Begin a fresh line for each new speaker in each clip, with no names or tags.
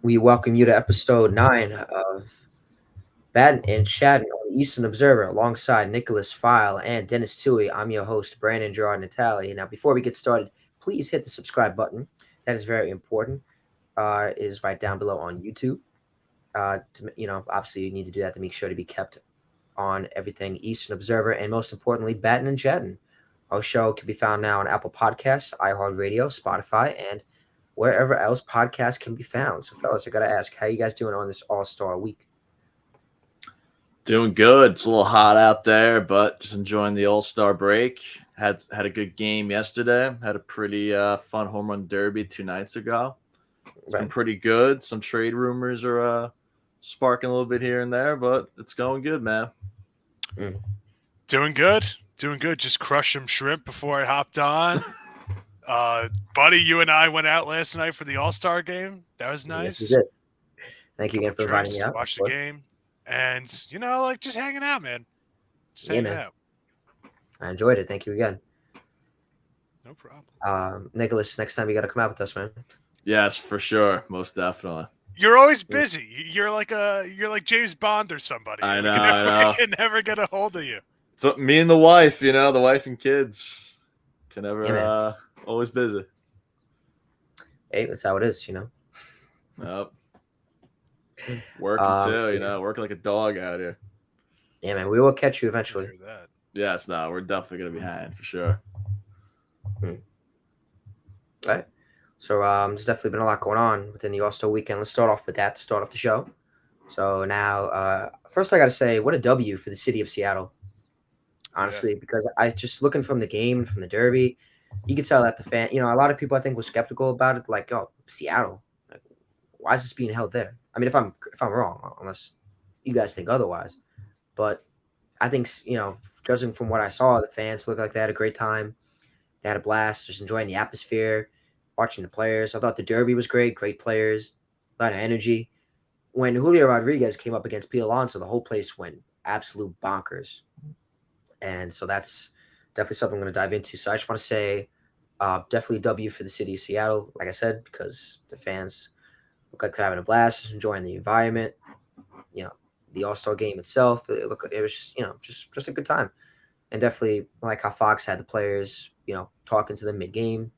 We welcome you to episode 9 of Battin and Chattin on the Eastern Observer alongside Nicholas File and Dennis Tui. I'm your host, Brandon Gerard Natali. Now, before we get started, please hit the subscribe button. That is very important. It is right down below on YouTube. Obviously, you need to do that to make sure to be kept on everything Eastern Observer, and most importantly, Battin and Chattin. Our show can be found now on Apple Podcasts, iHeartRadio, Spotify, and wherever else podcasts can be found. So, fellas, I gotta ask, how you guys doing on this All Star week?
Doing good. It's a little hot out there, but just enjoying the All-Star break. Had a good game yesterday. Had a pretty fun home run derby 2 nights ago. It's been
Right.
pretty good. Some trade rumors are sparking a little bit here and there, but it's going good, man.
Mm.
Doing good. Doing good. Just crushed some shrimp before I hopped on. Buddy, you and I went out last night for the All-Star game. That was
Yes, we
nice.
did. Thank you again
Couple
for inviting me
drinks,
out. Of
watched the
course.
game. And, like just hanging out, man. Just
Yeah,
hanging
man.
out.
I enjoyed it. Thank you again.
No problem.
Nicholas, next time you got to come out with us, man.
Yes, for sure. Most definitely.
You're always busy. You're like James Bond or somebody.
I
We
know,
can
I
never,
know.
we can never get a hold of you.
So me and the wife, the wife and kids can
Yeah,
never
man.
always busy.
Hey, that's how it is,
Yep. Working working like a dog out here.
Yeah, man. We will catch you
I
eventually.
hear that.
Yes, no, we're definitely gonna be hanging for sure.
Right. So there's definitely been a lot going on within the All Star weekend. Let's start off with that to start off the show. So now, first I got to say, what a W for the city of Seattle. Honestly, because I just looking from the game, from the Derby, you could tell that the fan, a lot of people I think were skeptical about it. Like, oh, Seattle, like, why is this being held there? I mean, if I'm wrong, unless you guys think otherwise, but I think judging from what I saw, the fans looked like they had a great time. They had a blast, just enjoying the atmosphere, watching the players. I thought the Derby was great players, a lot of energy. When Julio Rodriguez came up against Pete Alonso, the whole place went absolute bonkers. And so that's definitely something I'm going to dive into. So I just want to say definitely W for the city of Seattle, like I said, because the fans look like they're having a blast, just enjoying the environment. You know, the All Star game itself, it was just just a good time, and definitely like how Fox had the players, talking to them mid game.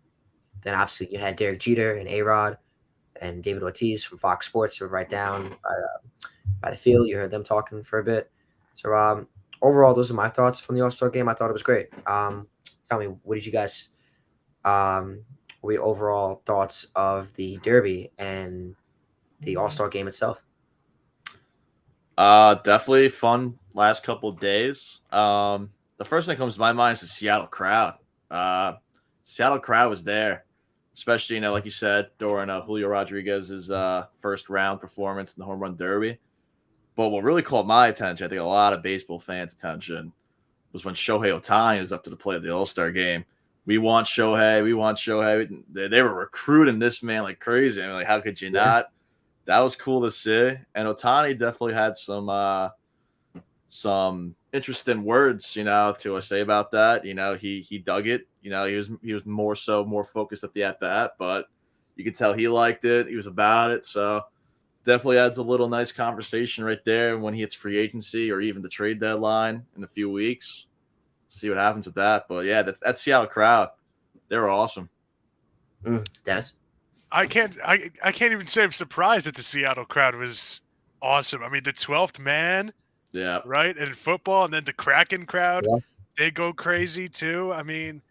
Then obviously you had Derek Jeter and A Rod and David Ortiz from Fox Sports who were right down by the field. You heard them talking for a bit. So overall, those are my thoughts from the All Star game. I thought it was great. Tell me, what did you guys? What were your overall thoughts of the Derby and the All Star game itself?
Definitely fun last couple of days. The first thing that comes to my mind is the Seattle crowd. Uh, Seattle crowd was there, especially like you said during Julio Rodriguez's first round performance in the home run derby. But what really caught my attention, I think a lot of baseball fans' attention, was when Shohei Ohtani was up to the plate of the All Star game. We want Shohei. We want Shohei. They were recruiting this man like crazy. I mean, like, how could you
Yeah,
not? That was cool to see. And Ohtani definitely had some interesting words, to say about that. He dug it. He was more focused at the at bat, but you could tell he liked it. He was about it. So definitely adds a little nice conversation right there when he hits free agency or even the trade deadline in a few weeks. See what happens with that. But yeah, that's Seattle crowd. They were awesome.
Dennis.
I can't even say I'm surprised that the Seattle crowd was awesome. I mean, the 12th man,
Yeah.
right? And in football, and then the Kraken crowd,
Yeah,
they go crazy too. I mean,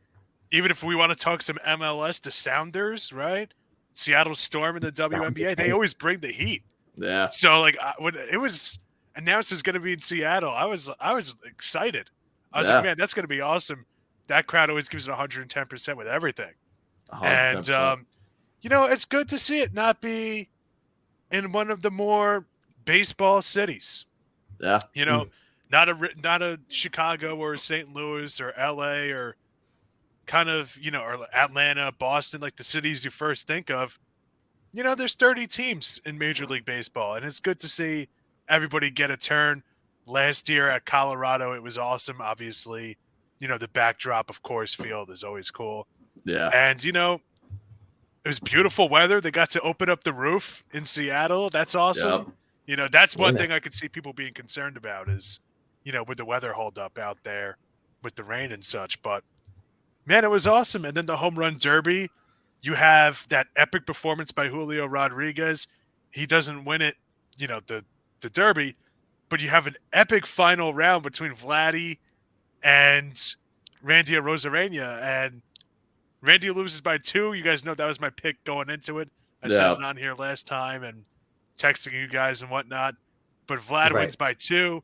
even if we want to talk some MLS, the Sounders, right? Seattle Storm in the
sounds
WNBA, they
insane.
always bring the heat.
Yeah.
So like when it was announced it was going to be in Seattle, I was excited. I was like,
Yeah.
man, that's going to be awesome. That crowd always gives it 110% with everything. And
110%.
it's good to see it not be in one of the more baseball cities.
Yeah.
You know, not a Chicago or St. Louis or LA or kind of, or Atlanta, Boston, like the cities you first think of. There's 30 teams in Major League Baseball, and it's good to see everybody get a turn. Last year at Colorado, it was awesome. Obviously, the backdrop of Coors Field is always cool.
Yeah.
And, It was beautiful weather. They got to open up the roof in Seattle. That's awesome.
Yep.
You know, that's
Yeah,
one
man.
thing I could see people being concerned about is, you know, with the weather hold up out there with the rain and such. But man, it was awesome. And then the home run derby, you have that epic performance by Julio Rodriguez. He doesn't win it, you know, the derby, but you have an epic final round between Vladdy and Randy Rosarena. And Randy loses by 2. You guys know that was my pick going into it. I said
Yeah.
it on here last time and texting you guys and whatnot. But Vlad
Right.
wins by 2.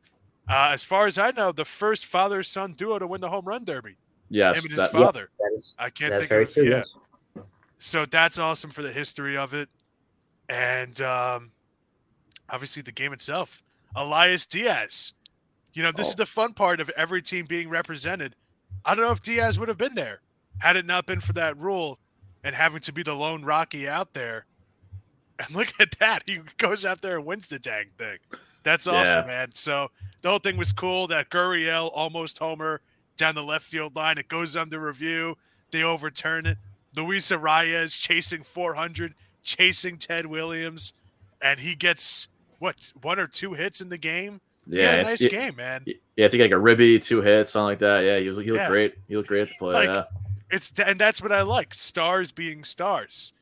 As far as I know, the first father-son duo to win the home run derby. Him
Yes.
and his
That.
Yes,
father.
that is
I can't
that's
think
very
of,
true.
yeah.
Yes.
So that's awesome for the history of it. And obviously the game itself. Elias Diaz. You know, this is
Oh.
the fun part of every team being represented. I don't know if Diaz would have been there had it not been for that rule and having to be the lone Rocky out there. And look at that. He goes out there and wins the dang thing. That's awesome,
Yeah.
man. So the whole thing was cool. That Gurriel almost homer down the left field line. It goes under review. They overturn it. Luis Arias chasing 400, chasing Ted Williams. And he gets, what, 1 or 2 hits in the game? He had a
Yeah.
nice game, man.
Yeah. I think like a ribby, 2 hits, something like that. Yeah. He looked
Yeah.
great. He looked great at the play.
Like,
Yeah.
and that's what I like. Stars being stars.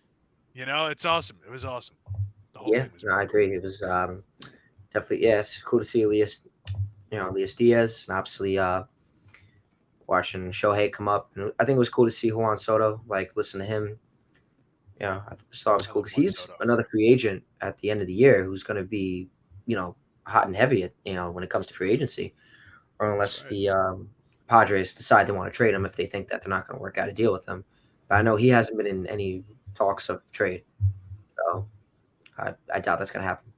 You know, it's awesome. It was awesome. The whole
Yeah,
thing was
no, I
really cool.
agree. It was definitely, yeah, it's cool to see Elias, Elias Diaz, and obviously watching Shohei come up. And I think it was cool to see Juan Soto, like listen to him. I just thought it was
I
cool
love
because
Juan
he's
Soto.
another free agent at the end of the year who's going to be, hot and heavy, when it comes to free agency, or unless
Right.
the Padres decide they want to trade him if they think that they're not going to work out a deal with him. But I know he hasn't been in any talks of trade, so I doubt that's going to happen.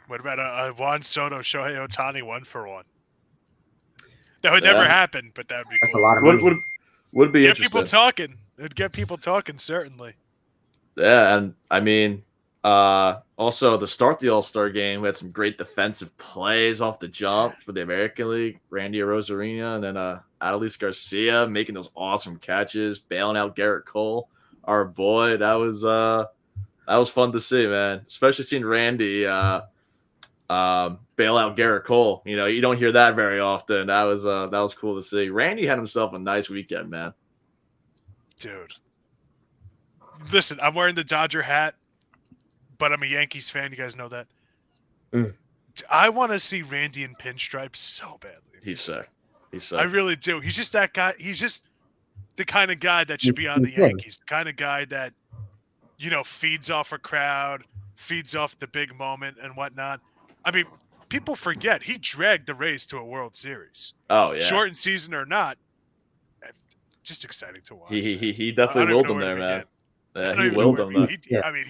What about a Juan Soto, Shohei Otani 1-for-1? That would never
Yeah.
happen, but that would be
That's a
cool.
lot of
Would
money.
would would be
Get people
interesting.
talking. It'd get people talking, certainly.
Yeah, and I mean, also to start the All Star game, we had some great defensive plays off the jump for the American League. Randy Rosarina and then Adolis Garcia making those awesome catches, bailing out Garrett Cole, our boy. That was fun to see, man. Especially seeing Randy bail out Garrett Cole. You know, you don't hear that very often. That was cool to see. Randy had himself a nice weekend, man.
Dude. Listen, I'm wearing the Dodger hat, but I'm a Yankees fan. You guys know that.
Mm.
I want to see Randy in pinstripes so badly.
He's sick. He's
I
sick.
really do. He's just that guy. He's just the kind of guy that should be on the
He's him.
Yankees. The kind of guy that, you know, feeds off a crowd, feeds off the big moment and whatnot. I mean, people forget he dragged the Rays to a World Series.
Oh yeah.
Shortened season or not, just exciting to watch.
He
I
definitely
don't even
willed
know
them
where to
there, man.
begin. I
Yeah,
don't
he
even know
willed
where
them
to
there.
begin.
Yeah.
I mean,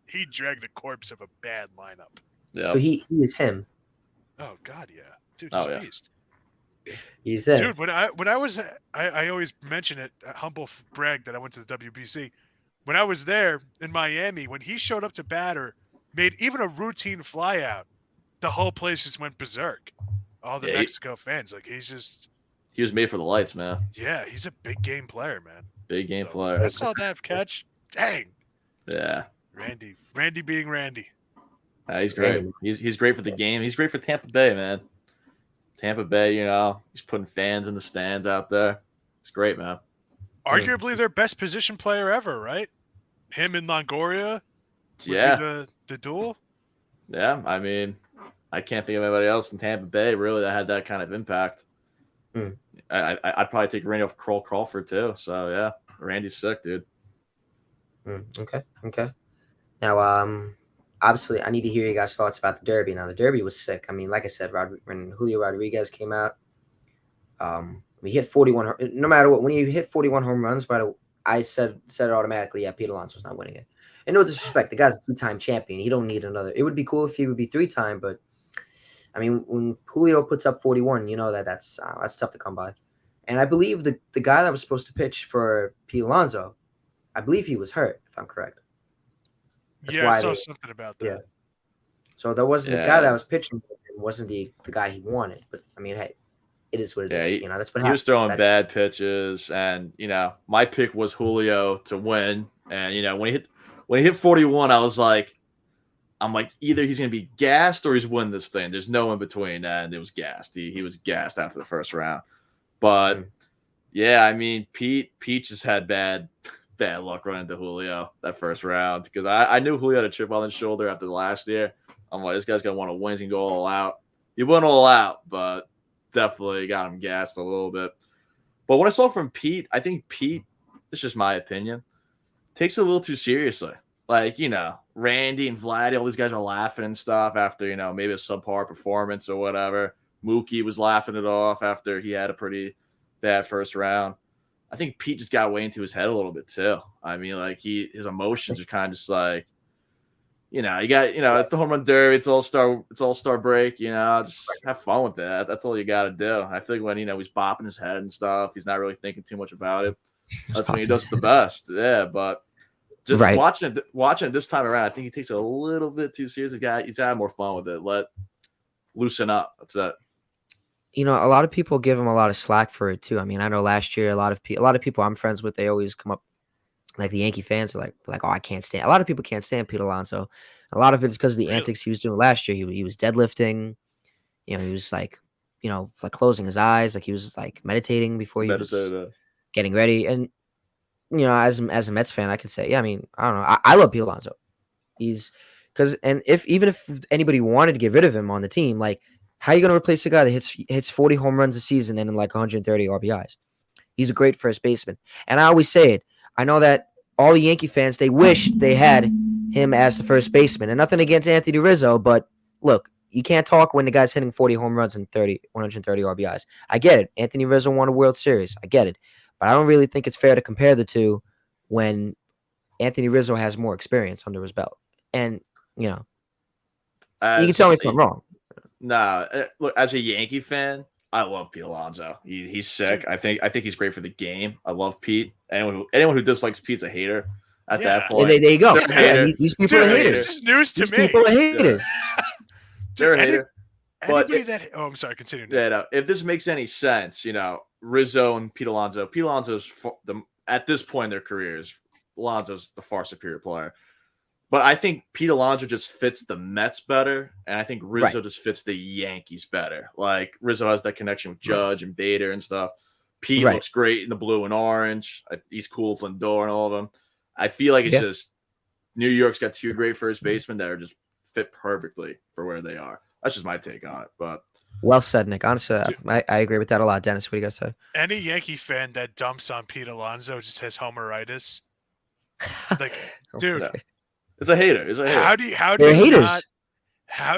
he dragged the corpse of a bad lineup.
Yeah.
So he is him.
Oh God, yeah, dude, he's
Oh,
a
yeah.
beast.
He's him.
Dude, when I was, I always mention it, humble brag that I went to the WBC. When I was there in Miami, when he showed up to batter, made even a routine flyout, the whole place just went berserk. All the
Yeah,
Mexico fans, like he
was made for the lights, man.
yeah, he's a big game player, man.
Big game
So,
player.
I saw that catch. Dang,
Yeah.
Randy being Randy.
Yeah, he's great.
Randy.
He's great for the game. He's great for Tampa Bay, man. Tampa Bay, you know, he's putting fans in the stands out there. It's great, man.
Arguably their best position player ever, right? Him and Longoria would
Yeah.
be the duel.
Yeah. I mean, I can't think of anybody else in Tampa Bay really that had that kind of impact.
Mm.
I'd probably take Randy off Kroll Crawford too. So yeah, Randy's sick, dude.
Okay. Now, obviously, I need to hear you guys' thoughts about the Derby. Now, the Derby was sick. I mean, like I said, when Julio Rodriguez came out, he hit 41. No matter what, when you hit 41 home runs, I said it automatically. Yeah, Pete Alonso's not winning it. And no disrespect, the guy's a 2-time champion. He don't need another. It would be cool if he would be 3-time, but I mean, when Julio puts up 41, you know that's tough to come by. And I believe the guy that was supposed to pitch for Pete Alonso, I believe he was hurt, if I'm correct. That's
Yeah, I saw something about that.
Yeah. So that wasn't the guy that was pitching wasn't the guy he wanted. But I mean, hey, it is what it
Yeah,
is. You know, that's what
he was
happened.
throwing
That's
bad pitches, and my pick was Julio to win. And when he hit 41, I'm like, either he's gonna be gassed or he's winning this thing. There's no in between, and it was gassed. He was gassed after the first round. But yeah, I mean, Pete just had bad luck running into Julio that first round, because I knew Julio had a chip on his shoulder after the last year. I'm like, this guy's gonna want to win. He's gonna go all out. He went all out, but definitely got him gassed a little bit. But what I saw from Pete, I think Pete, it's just my opinion, takes it a little too seriously. Like, Randy and Vladdy, all these guys are laughing and stuff after, maybe a subpar performance or whatever. Mookie was laughing it off after he had a pretty bad first round. I think Pete just got way into his head a little bit too. I mean, like his emotions are kind of just like, you got, it's the home run derby, it's all-star break, just have fun with that. That's all you got to do. I feel like when, he's bopping his head and stuff, he's not really thinking too much about it. That's when he does it the best. Yeah, but just watching it this time around, I think he takes it a little bit too serious. He's got to have more fun with it. Loosen up. That's it.
A lot of people give him a lot of slack for it too. I mean, I know last year a lot of people I'm friends with, they always come up, like the Yankee fans are like, oh, I can't stand. A lot of people can't stand Pete Alonso. A lot of it is because of the antics he was doing last year. He was deadlifting. He was like, like closing his eyes, like he was like meditating before he was getting ready. And as a Mets fan, I can say, yeah, I mean, I don't know, I love Pete Alonso. He's even if anybody wanted to get rid of him on the team, like, how are you going to replace a guy that hits 40 home runs a season and like 130 RBIs? He's a great first baseman. And I always say it. I know that all the Yankee fans, they wish they had him as the first baseman. And nothing against Anthony Rizzo, but look, you can't talk when the guy's hitting 40 home runs and 130 RBIs. I get it. Anthony Rizzo won a World Series. I get it. But I don't really think it's fair to compare the two when Anthony Rizzo has more experience under his belt. And, you can tell me if I'm wrong.
Nah, look, as a Yankee fan, I love Pete Alonso. He's sick. I think he's great for the game. I love Pete. Anyone who dislikes Pete's a hater at that point.
There you go.
These
people are haters.
This is news to me.
People are haters.
They're a hater.
I'm sorry, continue.
Yeah, no, if this makes any sense, Rizzo and Pete Alonso's at this point in their careers, Alonso's the far superior player. But I think Pete Alonso just fits the Mets better, and I think Rizzo just fits the Yankees better. Like, Rizzo has that connection with Judge and Bader and stuff. Pete looks great in the blue and orange. He's cool with Lindor and all of them. I feel like it's just New York's got two great first basemen that are just fit perfectly for where they are. That's just my take on it. But
well said, Nick. Honestly, I agree with that a lot. Dennis, what do you guys say?
Any Yankee fan that dumps on Pete Alonso just has homeritis. Like, dude.
No. It's a hater.
How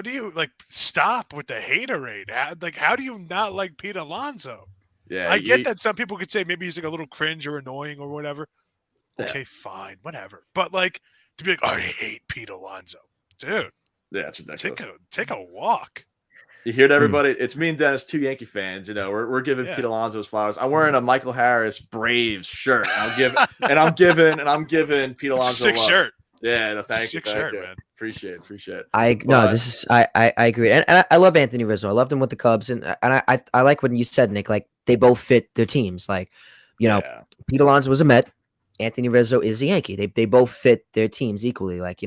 do you like stop with the haterade? How do you not like Pete Alonso?
Yeah,
I get that some people could say maybe he's like a little cringe or annoying or whatever. Okay, fine, whatever. But like to be like, I hate Pete Alonso, dude.
Yeah, it's ridiculous.
Take a walk.
You hear it, everybody? It's me and Dennis, two Yankee fans. We're giving Pete Alonso's flowers. I'm wearing a Michael Harris Braves shirt. And I'm giving Pete Alonso
sick shirt.
Yeah, no, thank you,
man.
Appreciate it.
I agree, and I love Anthony Rizzo. I loved him with the Cubs, and I like when you said, Nick, like they both fit their teams. Like, Pete Alonso was a Met, Anthony Rizzo is a Yankee. They both fit their teams equally. Like,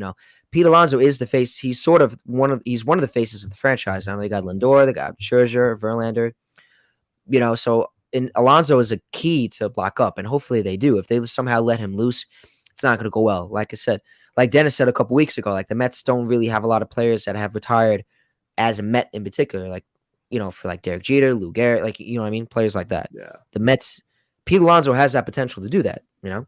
Pete Alonso is the face. He's sort of one of the faces of the franchise. Now they got Lindor, they got Scherzer, Verlander. So Alonso is a key to block up, and hopefully they do. If they somehow let him loose, it's not going to go well. Like I said. Like Dennis said a couple weeks ago, like the Mets don't really have a lot of players that have retired as a Met in particular. Like, for like Derek Jeter, Lou Gehrig, like, what I mean? Players like that.
Yeah.
The Mets, Pete Alonso has that potential to do that, And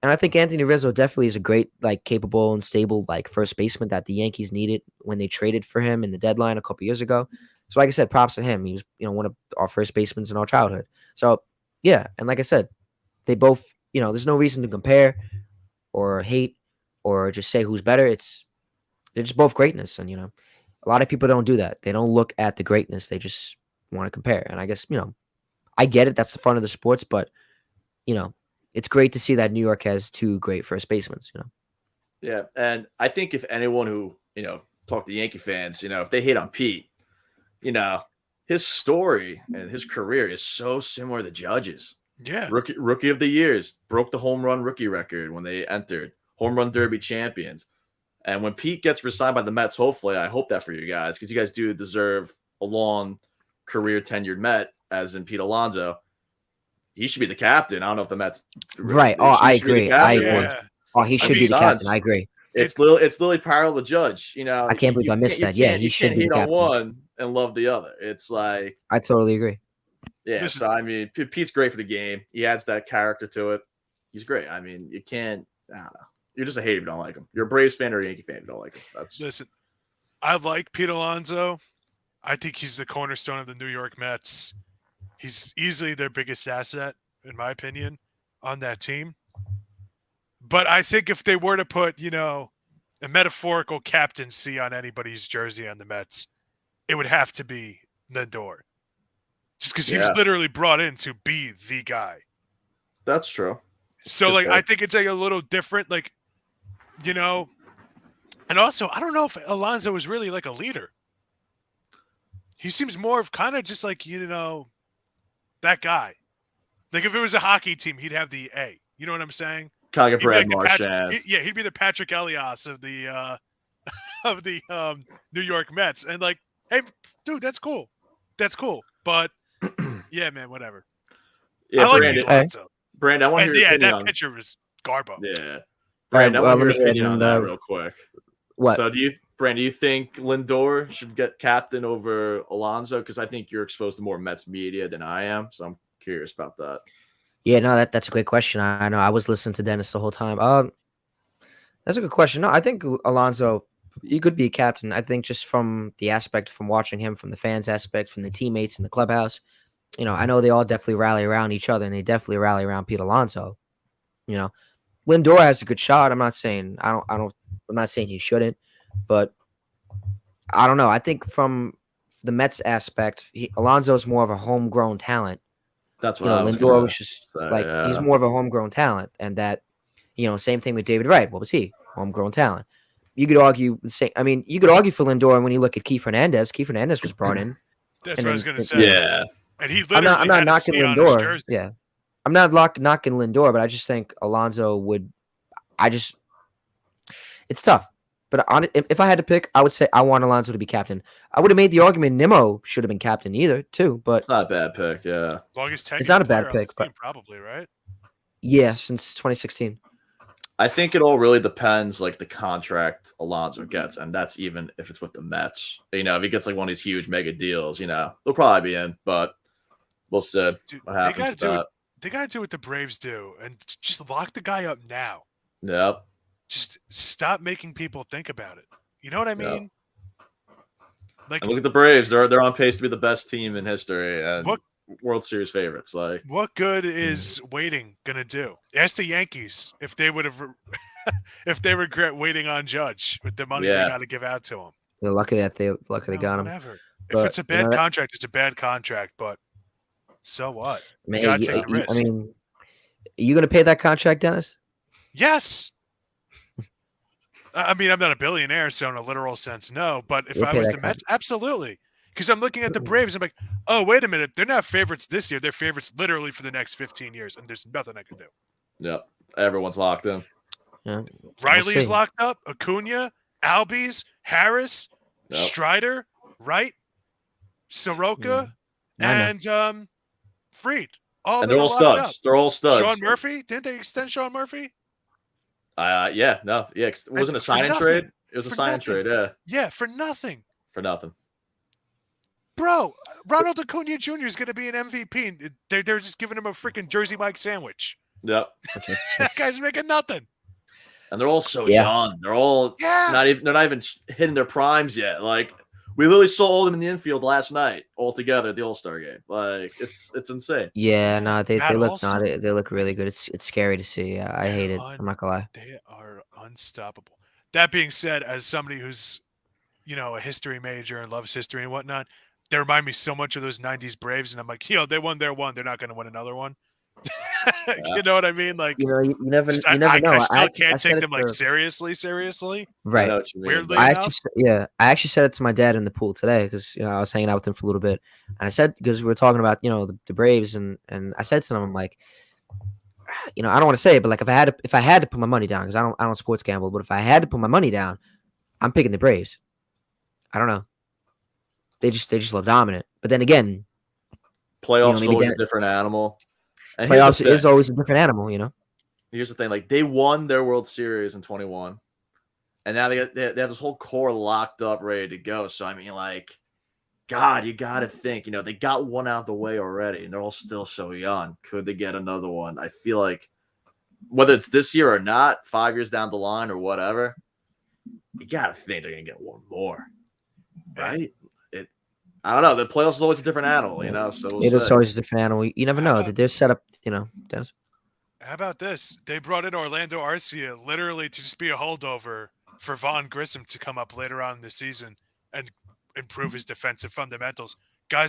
I think Anthony Rizzo definitely is a great, like, capable and stable, like, first baseman that the Yankees needed when they traded for him in the deadline a couple years ago. So, like I said, props to him. He was, one of our first basemen in our childhood. So, yeah. And like I said, they both, there's no reason to compare or hate or just say who's better. They're just both greatness. And, a lot of people don't do that. They don't look at the greatness. They just want to compare. And I guess, I get it. That's the fun of the sports, but, it's great to see that New York has two great first basemen,
Yeah. And I think if anyone who, talk to Yankee fans, if they hate on Pete, his story and his career is so similar to Judge's.
Yeah.
Rookie of the years, broke the home run rookie record when they entered, home run derby champions. And when Pete gets resigned by the Mets, hopefully, I hope that for you guys, because you guys do deserve a long career tenured Met, as in Pete Alonso. He should be the captain. I don't know if the Mets
Right. Oh, I
he should be the
agree. I
captain.
agree.
Yeah.
Oh, he
I
should
mean,
be the captain.
besides,
I agree.
it's literally parallel to Judge. You know,
I can't believe I missed that. Yeah, he
you
should
can't
be the
hate on
captain.
one and love the other. It's like,
I totally agree.
yeah.
Listen.
So I mean, Pete's great for the game. He adds that character to it. He's great. I mean, you can't. I don't know. You're just a hater if you don't like him. You're a Braves fan or a Yankee fan if you don't like him. That's
Listen, I like Pete Alonso. I think he's the cornerstone of the New York Mets. He's easily their biggest asset, in my opinion, on that team. But I think if they were to put, a metaphorical captaincy on anybody's jersey on the Mets, it would have to be Lindor. Just because he was
yeah.
literally brought in to be the guy.
That's true.
So,
Good
I
pick.
think it's a little different, and also, I don't know if Alonso is really like a leader. He seems more of kind of just like, that guy. Like if it was a hockey team, he'd have the A. You know what I'm saying?
Kind of
He'd be
Brad
like
Marchand.
he'd be the Patrick Elias of the of the New York Mets. And like, hey, dude, that's cool. That's cool. But yeah, man, whatever.
Yeah,
I like
Brandon.
Pete Alonso.
Brandon, I want to
And
hear your
yeah,
opinion
that
on.
pitcher was Garbo.
Yeah,
All
Brandon,
right,
I want to
let
hear
me
your opinion on that
and
real quick.
what?
So, Brandon, do you think Lindor should get captain over Alonso? Because I think you're exposed to more Mets media than I am, so I'm curious about that.
Yeah, no, that's a great question. I know I was listening to Dennis the whole time. That's a good question. No, I think Alonso, he could be a captain. I think just from the aspect, from watching him, from the fans aspect, from the teammates in the clubhouse, I know they all definitely rally around each other, and they definitely rally around Pete Alonso. Lindor has a good shot. I'm not saying I'm not saying he shouldn't, but I don't know. I think from the Mets aspect, Alonso is more of a homegrown talent.
That's what I was
Lindor
gonna
was just
say.
like he's
Yeah,
more of a homegrown talent, and that same thing with David Wright. What was he? Homegrown talent. You could argue the same. I mean, you could argue for Lindor when you look at Keith Hernandez. Keith Hernandez was brought in,
That's
and
what I was
then
going to say.
yeah.
And he
I'm
literally
not
had a
knocking
C on his
Lindor.
jersey.
Yeah, I'm not knocking Lindor, but I just think Alonso would. It's tough. But if I had to pick, I would say I want Alonso to be captain. I would have made the argument Nimmo should have been captain either, too. But
It's not a bad pick. Yeah,
Longest
it's
tenured
not a
player
bad
on the
pick. But
team, probably, right?
yeah, since 2016.
I think it all really depends, like the contract Alonso gets, and that's even if it's with the Mets. If he gets like one of these huge mega deals, they'll probably be in. But we'll see
Dude,
what
they
happens
got to
with
do
that.
they got to do what the Braves do and just lock the guy up now.
Yep.
Just stop making people think about it. You know what I mean? Like,
And look at the Braves; they're on pace to be the best team in history and
What-
World Series favorites. Like,
what good is waiting gonna do? Ask the Yankees if they would have, if they regret waiting on Judge with the money they
yeah,
got to give out to him.
They're lucky that they got him.
Whatever. If
But
it's a bad contract, it's a bad contract. But so what? You
man,
gotta take the risk.
I mean, are you gonna pay that contract, Dennis?
Yes. I mean, I'm not a billionaire, so in a literal sense, no. But if
You'll
I
pay
was
that
the Mets, absolutely. Because I'm looking at the Braves, I'm like, oh, wait a minute. They're not favorites this year. They're favorites literally for the next 15 years, and there's nothing I can do.
yep. Everyone's locked in.
Yeah,
Riley's
see.
locked up. Acuna, Albies, Harris,
Yep.
Strider, Wright, Soroka,
I know.
and Freed. All of
And
them
they're
are
all
locked
studs.
up.
They're all studs.
Sean Murphy? Didn't they extend Sean Murphy?
Yeah, no, yeah. It wasn't a
For
sign and
nothing.
trade. It was a
For
sign and
nothing.
trade. Yeah,
Yeah, for nothing.
for nothing.
Bro, Ronald Acuna Jr. is going to be an MVP. They're just giving him a freaking Jersey Mike sandwich.
Yep.
That guy's making nothing.
And they're all so
Yeah.
young. They're all
Yeah.
They're not even hitting their primes yet. Like we literally saw all of them in the infield last night, all together at the All-Star game. Like it's insane.
Yeah, no, they
Matt
look
Olson.
they look really good. It's scary to see. I hate it. I'm not gonna lie.
They are unstoppable. That being said, as somebody who's a history major and loves history and whatnot, they remind me so much of those '90s Braves, and I'm like, they won their one. They're not going to win another one. You know what I mean? Like,
You never
just,
you never
I
know.
still
I
can't
said
take
it
them like
to
seriously.
I know
right.
what you mean.
Weirdly
But
enough,
I actually said it to my dad in the pool today because I was hanging out with him for a little bit, and I said because we were talking about the Braves and I said to him I'm like, I don't want to say it, but like if I had to put my money down because I don't sports gamble, but if I had to put my money down, I'm picking the Braves. I don't know. They just look dominant, but then again,
playoffs is
maybe
always a
that
different animal. And here's the
playoffs is
thing.
always a different animal.
Here's the thing. Like they won their World Series in 21, and now they have this whole core locked up, ready to go. So I mean, like, God, you got to think. They got one out the way already, and they're all still so young. Could they get another one? I feel like whether it's this year or not, 5 years down the line or whatever, you got to think they're gonna get one more, right? I don't know. The playoffs is always a different animal, so we'll
It is
see.
always a different animal. You never know. They're set up. Dennis.
how about this? They brought in Orlando Arcia literally to just be a holdover for Vaughn Grissom to come up later on in the season and improve his defensive fundamentals. Guy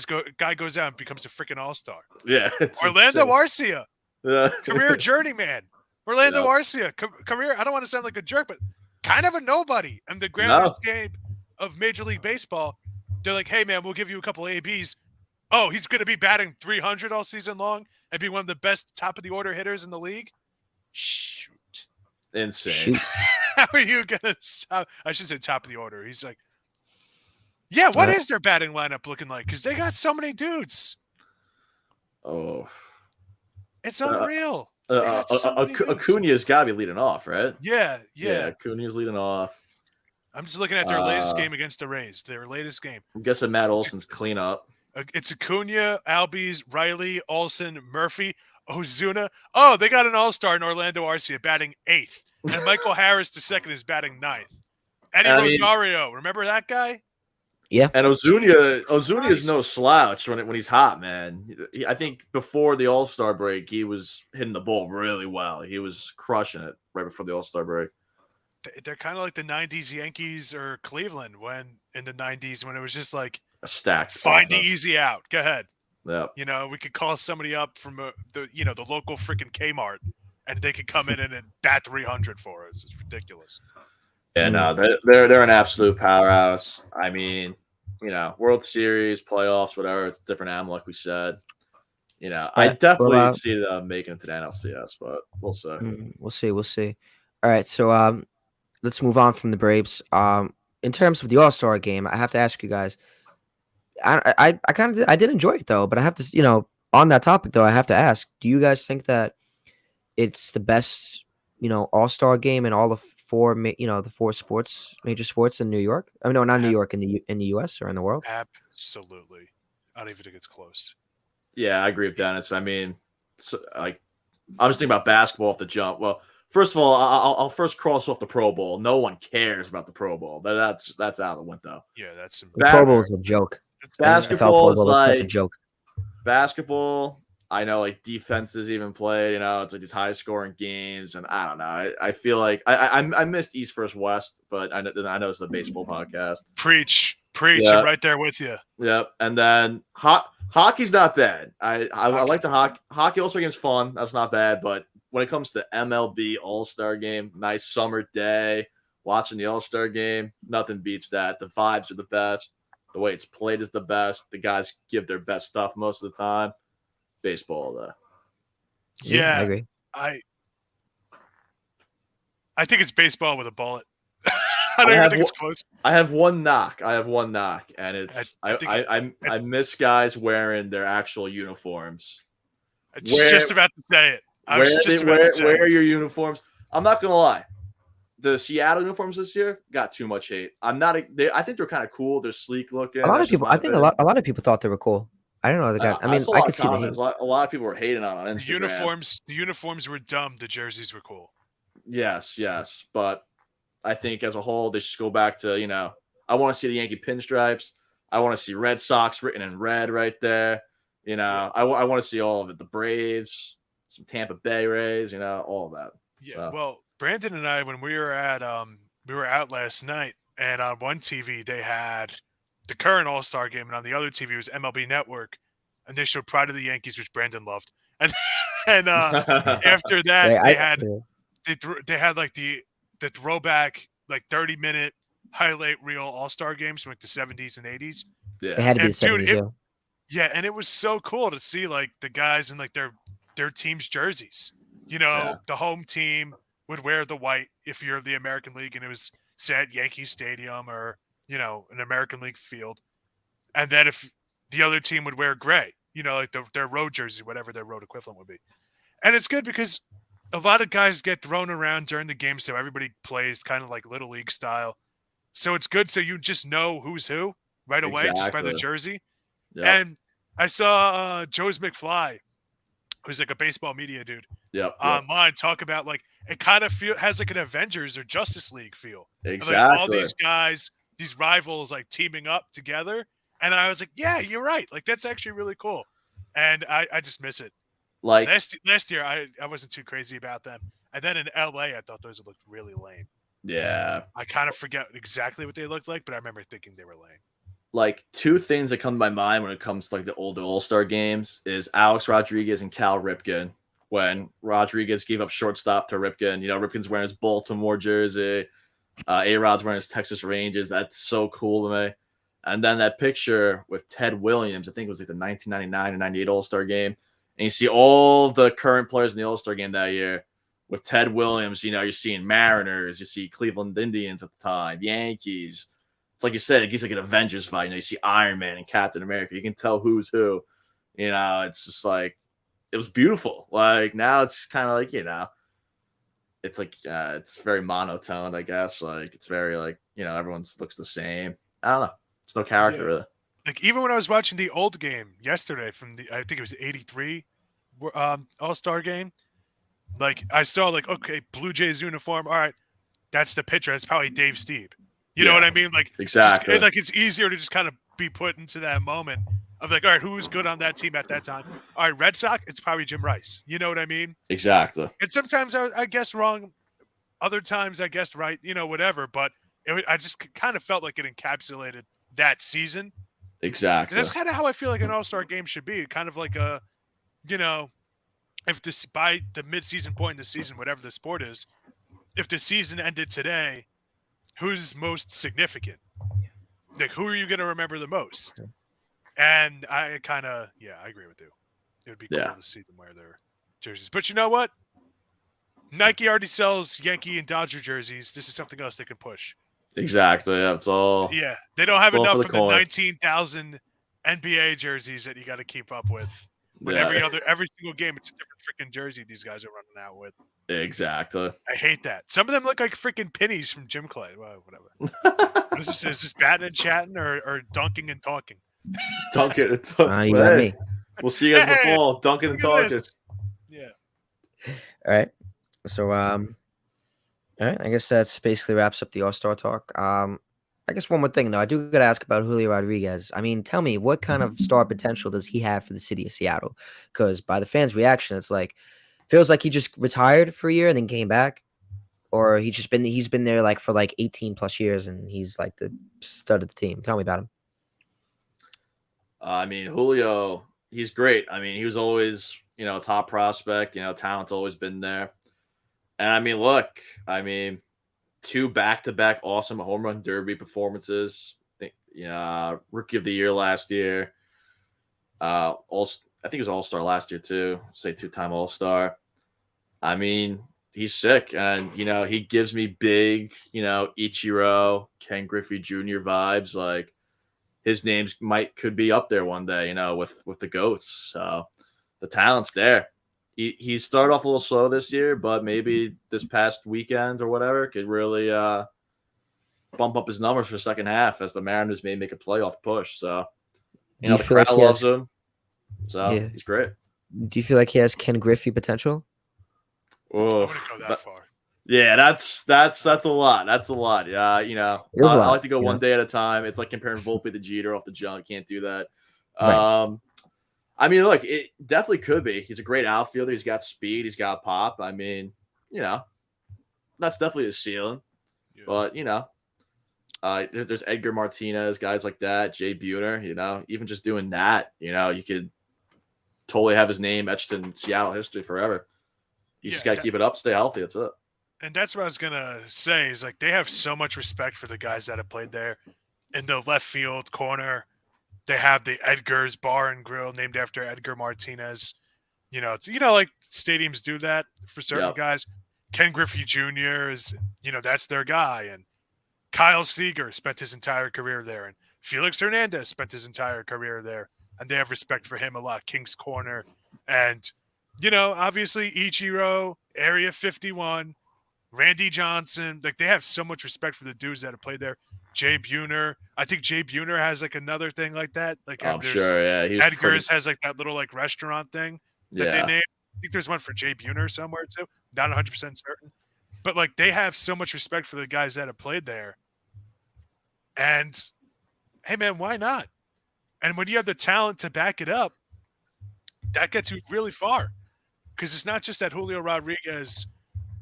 goes out and becomes a freaking all-star.
Yeah, it's
Orlando
insane.
Arcia,
Yeah.
career journeyman. Orlando
Yep.
Arcia, career. I don't want to sound like a jerk, but kind of a nobody in the grand
No.
scheme of Major League Baseball. They're like, hey man, we'll give you a couple ABs. Oh, he's going to be batting 300 all season long and be one of the best top of the order hitters in the league. Shoot.
Insane.
Shoot.
How are you going to stop? I should say top of the order. He's like, yeah, what is their batting lineup looking like? Because they got so many dudes.
Oh.
It's unreal. They got so many dudes.
Acuna's got to be leading off, right?
Yeah.
Acuna's leading off.
I'm just looking at their latest game against the Rays. Their latest game.
I'm guessing Matt Olson's cleanup.
It's Acuna, Albies, Riley, Olson, Murphy, Ozuna. Oh, they got an all-star in Orlando Arcia batting 8th. And Michael Harris, the second, is batting 9th. Eddie Rosario. Remember that guy?
Yeah.
And Ozuna is no slouch when he's hot, man. I think before the All-Star break, he was hitting the ball really well. He was crushing it right before the All-Star break.
They're kind of like the 90s Yankees or Cleveland in the 90s when it was just like
a stacked
find the easy out. Go ahead.
Yeah.
We could call somebody up from the local freaking Kmart and they could come in and bat 300 for us. It's ridiculous.
Yeah, no, they're an absolute powerhouse. I mean, World Series, playoffs, whatever, it's a different animal, like we said. I definitely see them making it to the NLCS, but we'll see.
We'll see. All right, so let's move on from the Braves. In terms of the All-Star game, I have to ask you guys. I did enjoy it though, but I have to on that topic though, I have to ask: do you guys think that it's the best All-Star game in all of the four major sports in New York? I mean, no, not New York, in the U.S. or in the world.
Absolutely, I don't even think it's close.
Yeah, I agree with Dennis. I mean, I'm just thinking about basketball off the jump. Well, first of all, I'll first cross off the Pro Bowl. No one cares about the Pro Bowl. That's out of the window.
Yeah, the
Pro Bowl is a joke.
Basketball is like
such a joke.
Basketball, I know like defenses even played. It's like these high scoring games, and I don't know. I feel like I missed East versus West, but I know it's a baseball podcast.
Preach. Yeah. I'm right there with you.
Yep. And then hockey's not bad. I like the hockey. Hockey All-Star game's fun. That's not bad. But when it comes to MLB All-Star game, nice summer day, watching the All-Star game, nothing beats that. The vibes are the best. The way it's played is the best. The guys give their best stuff most of the time. Baseball, though.
Yeah,
I agree.
I think it's baseball with a bullet. I don't even think it's close.
I have one knock, and it's I miss guys wearing their actual uniforms.
Just about to say it.
Wear your uniforms. I'm not gonna lie. The Seattle uniforms this year got too much hate. I think they're kind of cool. They're sleek looking.
A lot of people thought they were cool. I don't know the guy. I mean, I could see the hate.
A lot of people were hating on Instagram.
The uniforms were dumb. The jerseys were cool.
Yes, but I think as a whole, they should go back to I want to see the Yankee pinstripes. I want to see Red Sox written in red right there. I want to see all of it. The Braves, some Tampa Bay Rays. All of that.
Yeah. So. Well, Brandon and I, when we were out last night, and on one TV they had the current All-Star game, and on the other TV was MLB Network, and they showed Pride of the Yankees, which Brandon loved, and after that
Wait,
they had like the throwback like 30-minute highlight reel All-Star games from like the 70s and 80s.
it
yeah,
had to be the
And dude,
70s, yeah.
yeah, and it was so cool to see like the guys in like their team's jerseys.
yeah,
The home team would wear the white if you're the American League and it was say at Yankee Stadium or an American League field, and then if the other team would wear gray, like their road jersey, whatever their road equivalent would be. And it's good because a lot of guys get thrown around during the game, so everybody plays kind of like little league style. So it's good, so you just know who's who right away just by the
exactly.
jersey.
Yep,
And I saw Joe's McFly, who's like a baseball media dude,
yep.
online talk about like it kind of has like an Avengers or Justice League feel. And, like all
Exactly.
these guys, these rivals, like teaming up together. And I was like, yeah, you're right. Like that's actually really cool. And I just miss it.
Like,
Last year, I wasn't too crazy about them. And then in LA, I thought those looked really lame.
yeah,
I kind of forget exactly what they looked like, but I remember thinking they were lame.
like two things that come to my mind when it comes to like the older All-Star games is Alex Rodriguez and Cal Ripken. When Rodriguez gave up shortstop to Ripken, Ripken's wearing his Baltimore jersey, A-Rod's wearing his Texas Rangers. That's so cool to me. And then that picture with Ted Williams, I think it was like the 1999 or 98 All-Star game. And you see all the current players in the All-Star game that year. With Ted Williams, you're seeing Mariners, you see Cleveland Indians at the time, Yankees. It's like you said, it gives like an Avengers vibe. You see Iron Man and Captain America. You can tell who's who. It's just like, it was beautiful. Like now it's kind of like, it's like, it's very monotone, I guess. Like it's very like, everyone looks the same. I don't know. There's no character
Yeah.
really.
Like even when I was watching the old game yesterday from I think it was '83 All-Star game, like I saw like, okay, Blue Jays uniform. All right, that's the pitcher. That's probably Dave Steve. You know what
Yeah,
I mean? Like
exactly.
like it's easier to just kind of be put into that moment of like, all right, who's good on that team at that time? All right, Red Sox, it's probably Jim Rice. You know what I mean?
Exactly.
And sometimes I guessed wrong. Other times I guessed right. Whatever. But I just kind of felt like it encapsulated that season. And
Exactly.
that's kind of how I feel like an All-Star game should be. Kind of like a, you know, if this by the mid-season point in the season, whatever the sport is, if the season ended today, who's most significant? Like, who are you going to remember the most? And I kind of, I agree with you. It would be cool to see them wear their jerseys. But you know what? Nike already sells Yankee and Dodger jerseys. This is something else they can push.
Exactly. That's all.
Yeah, they don't have enough
for
for
the
the
coin.
19,000 NBA jerseys that you got to keep up with. When every single game, it's a different freaking jersey these guys are running out with.
Exactly.
I hate that. Some of them look like freaking pennies from Gym Clay. Well, whatever. What is this? Is this batting and chatting or dunking and talking?
Dunking and talking.
You got me.
We'll see you guys in the fall. Dunking and
Look at
talking.
this. Yeah.
All right. So, all right. I guess that's basically wraps up the All-Star talk. I guess one more thing, though. I do got to ask about Julio Rodriguez. I mean, tell me, what kind of star potential does he have for the city of Seattle? Because by the fans' reaction, it's like, feels like he just retired for a year and then came back. Or he's been there like for like 18 plus years and he's like the stud of the team. Tell me about him.
I mean, Julio, he's great. I mean, he was always, a top prospect. Talent's always been there. And I mean, look, 2 back-to-back awesome home run derby performances. Rookie of the year last year. I think he was All-Star last year too. Say 2-time All-Star. I mean, he's sick, and he gives me big, Ichiro, Ken Griffey Jr. vibes. Like his names could be up there one day, with the goats. So the talent's there. He started off a little slow this year, but maybe this past weekend or whatever could really bump up his numbers for the second half as the Mariners may make a playoff push. So the crowd loves him. So he's great.
Do you feel like he has Ken Griffey potential?
Oh,
I wouldn't go that far.
Yeah, that's a lot. That's a lot. Yeah, I like to go one day at a time. It's like comparing Volpe to Jeter off the jump. Can't do that.
Right.
I mean, look, it definitely could be. He's a great outfielder. He's got speed. He's got pop. I mean, that's definitely his ceiling. Yeah. But there's Edgar Martinez, guys like that, Jay Buhner. Even just doing that, you could totally have his name etched in Seattle history forever. You just got to keep it up, stay healthy. That's it.
And that's what I was gonna say. Is like they have so much respect for the guys that have played there. In the left field corner, they have the Edgar's Bar and Grill named after Edgar Martinez. It's like stadiums do that for certain guys. Ken Griffey Jr. is that's their guy, and Kyle Seager spent his entire career there, and Felix Hernandez spent his entire career there, and they have respect for him a lot. King's Corner, and obviously Ichiro, Area 51, Randy Johnson, like they have so much respect for the dudes that have played there. Jay Buhner, I think Jay Buhner has like another thing like that. Like
I'm sure, yeah.
Edgar's has like that little like restaurant thing that they named. I think there's one for Jay Buhner somewhere too. Not 100% certain, but like they have so much respect for the guys that have played there. And hey, man, why not? And when you have the talent to back it up, that gets you really far. Because it's not just that Julio Rodriguez,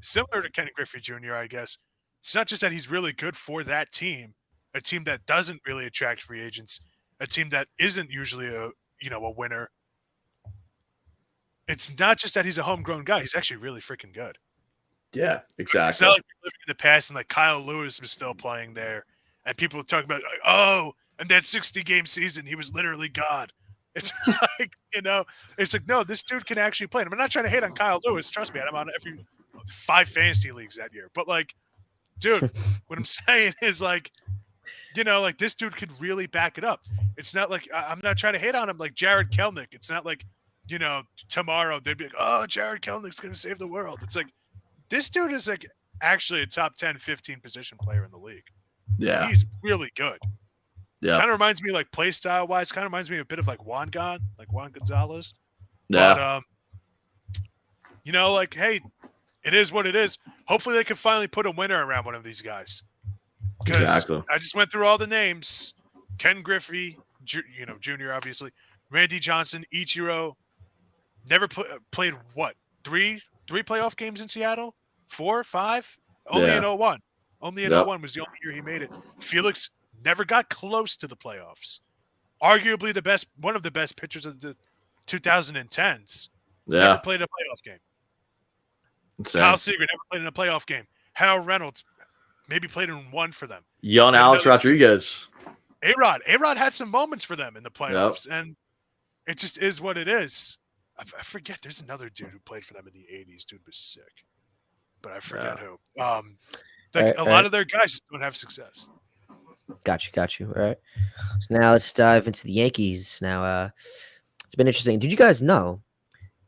similar to Ken Griffey Jr., I guess, it's not just that he's really good for that team, a team that doesn't really attract free agents, a team that isn't usually a winner. It's not just that he's a homegrown guy. He's actually really freaking good.
Yeah, exactly.
It's not like we're living in the past and like Kyle Lewis was still playing there. And people talk about, like, oh, and that 60-game season, he was literally God. It's like, it's like, no, this dude can actually play. And I'm not trying to hate on Kyle Lewis. Trust me, I'm on every 5 fantasy leagues that year. But, like, dude, what I'm saying is, like, like this dude could really back it up. It's not like I'm not trying to hate on him like Jared Kelnick. It's not like, tomorrow they'd be like, oh, Jared Kelnick's going to save the world. It's like, this dude is like actually a top 10, 15 position player in the league.
Yeah.
He's really good.
Yeah.
Kind of reminds me, like, play style wise, kind of reminds me a bit of like Juan Gonzalez.
Yeah.
But, like, hey, it is what it is. Hopefully they can finally put a winner around one of these guys.
Exactly.
I just went through all the names. Ken Griffey, Jr., obviously. Randy Johnson, Ichiro. Never played what? Three playoff games in Seattle? 4, 5? Only in 01. Only in 01 was the only year he made it. Felix never got close to the playoffs. Arguably one of the best pitchers of the 2010s. Never played a playoff game.
Insane.
Kyle Seager never played in a playoff game. Hal Reynolds maybe played in one for them.
Young Alex Rodriguez.
A-Rod had some moments for them in the playoffs, and it just is what it is. I forget. There's another dude who played for them in the 80s. Dude was sick, but I forget who. A lot of their guys just don't have success.
Got you. All right. So now let's dive into the Yankees. Now, it's been interesting. Did you guys know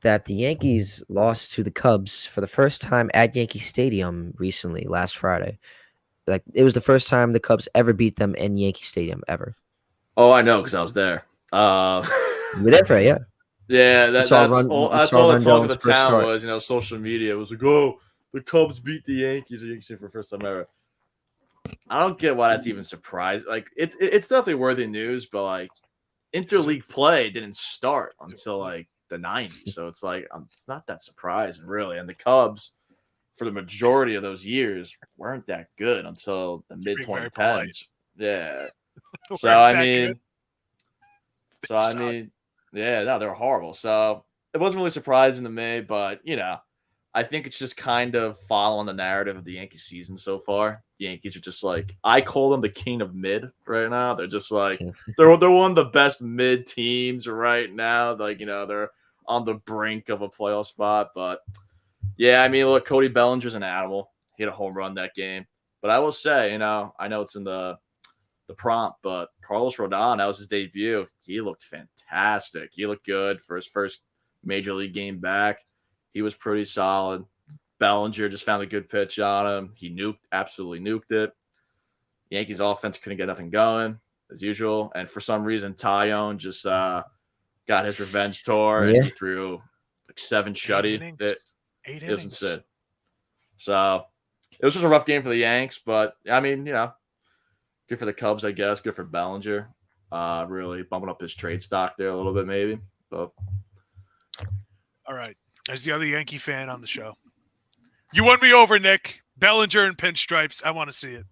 that the Yankees lost to the Cubs for the first time at Yankee Stadium recently, last Friday? Like, it was the first time the Cubs ever beat them in Yankee Stadium ever.
Oh, I know, because I was there.
You were there for it, yeah.
Yeah, that's all the talk of the town was. Social media was like, oh, the Cubs beat the Yankees for the first time ever. I don't get why that's even surprising. Like, it's definitely worthy news, but like, interleague play didn't start until like the 90s, so it's like it's not that surprising, really. And the Cubs, for the majority of those years, weren't that good until the mid 2010s. Yeah. They were horrible. So it wasn't really surprising to me, but I think it's just kind of following the narrative of the Yankees season so far. The Yankees are just like, I call them the king of mid right now. They're just like, they're one of the best mid teams right now. Like, they're on the brink of a playoff spot. But yeah, I mean, look, Cody Bellinger's an animal. He had a home run that game. But I will say, I know it's in the prompt, but Carlos Rodon, that was his debut. He looked fantastic. He looked good for his first major league game back. He was pretty solid. Bellinger just found a good pitch on him. He absolutely nuked it. Yankees offense couldn't get nothing going, as usual. And for some reason, Tyone just got his revenge tour, and he threw like 7 shutty. It was insane. So it was just a rough game for the Yanks, but I mean, good for the Cubs, I guess. Good for Bellinger. Really bumping up his trade stock there a little bit, maybe. But
all right. As the other Yankee fan on the show, you won me over, Nick. Bellinger and pinstripes. I want to see it.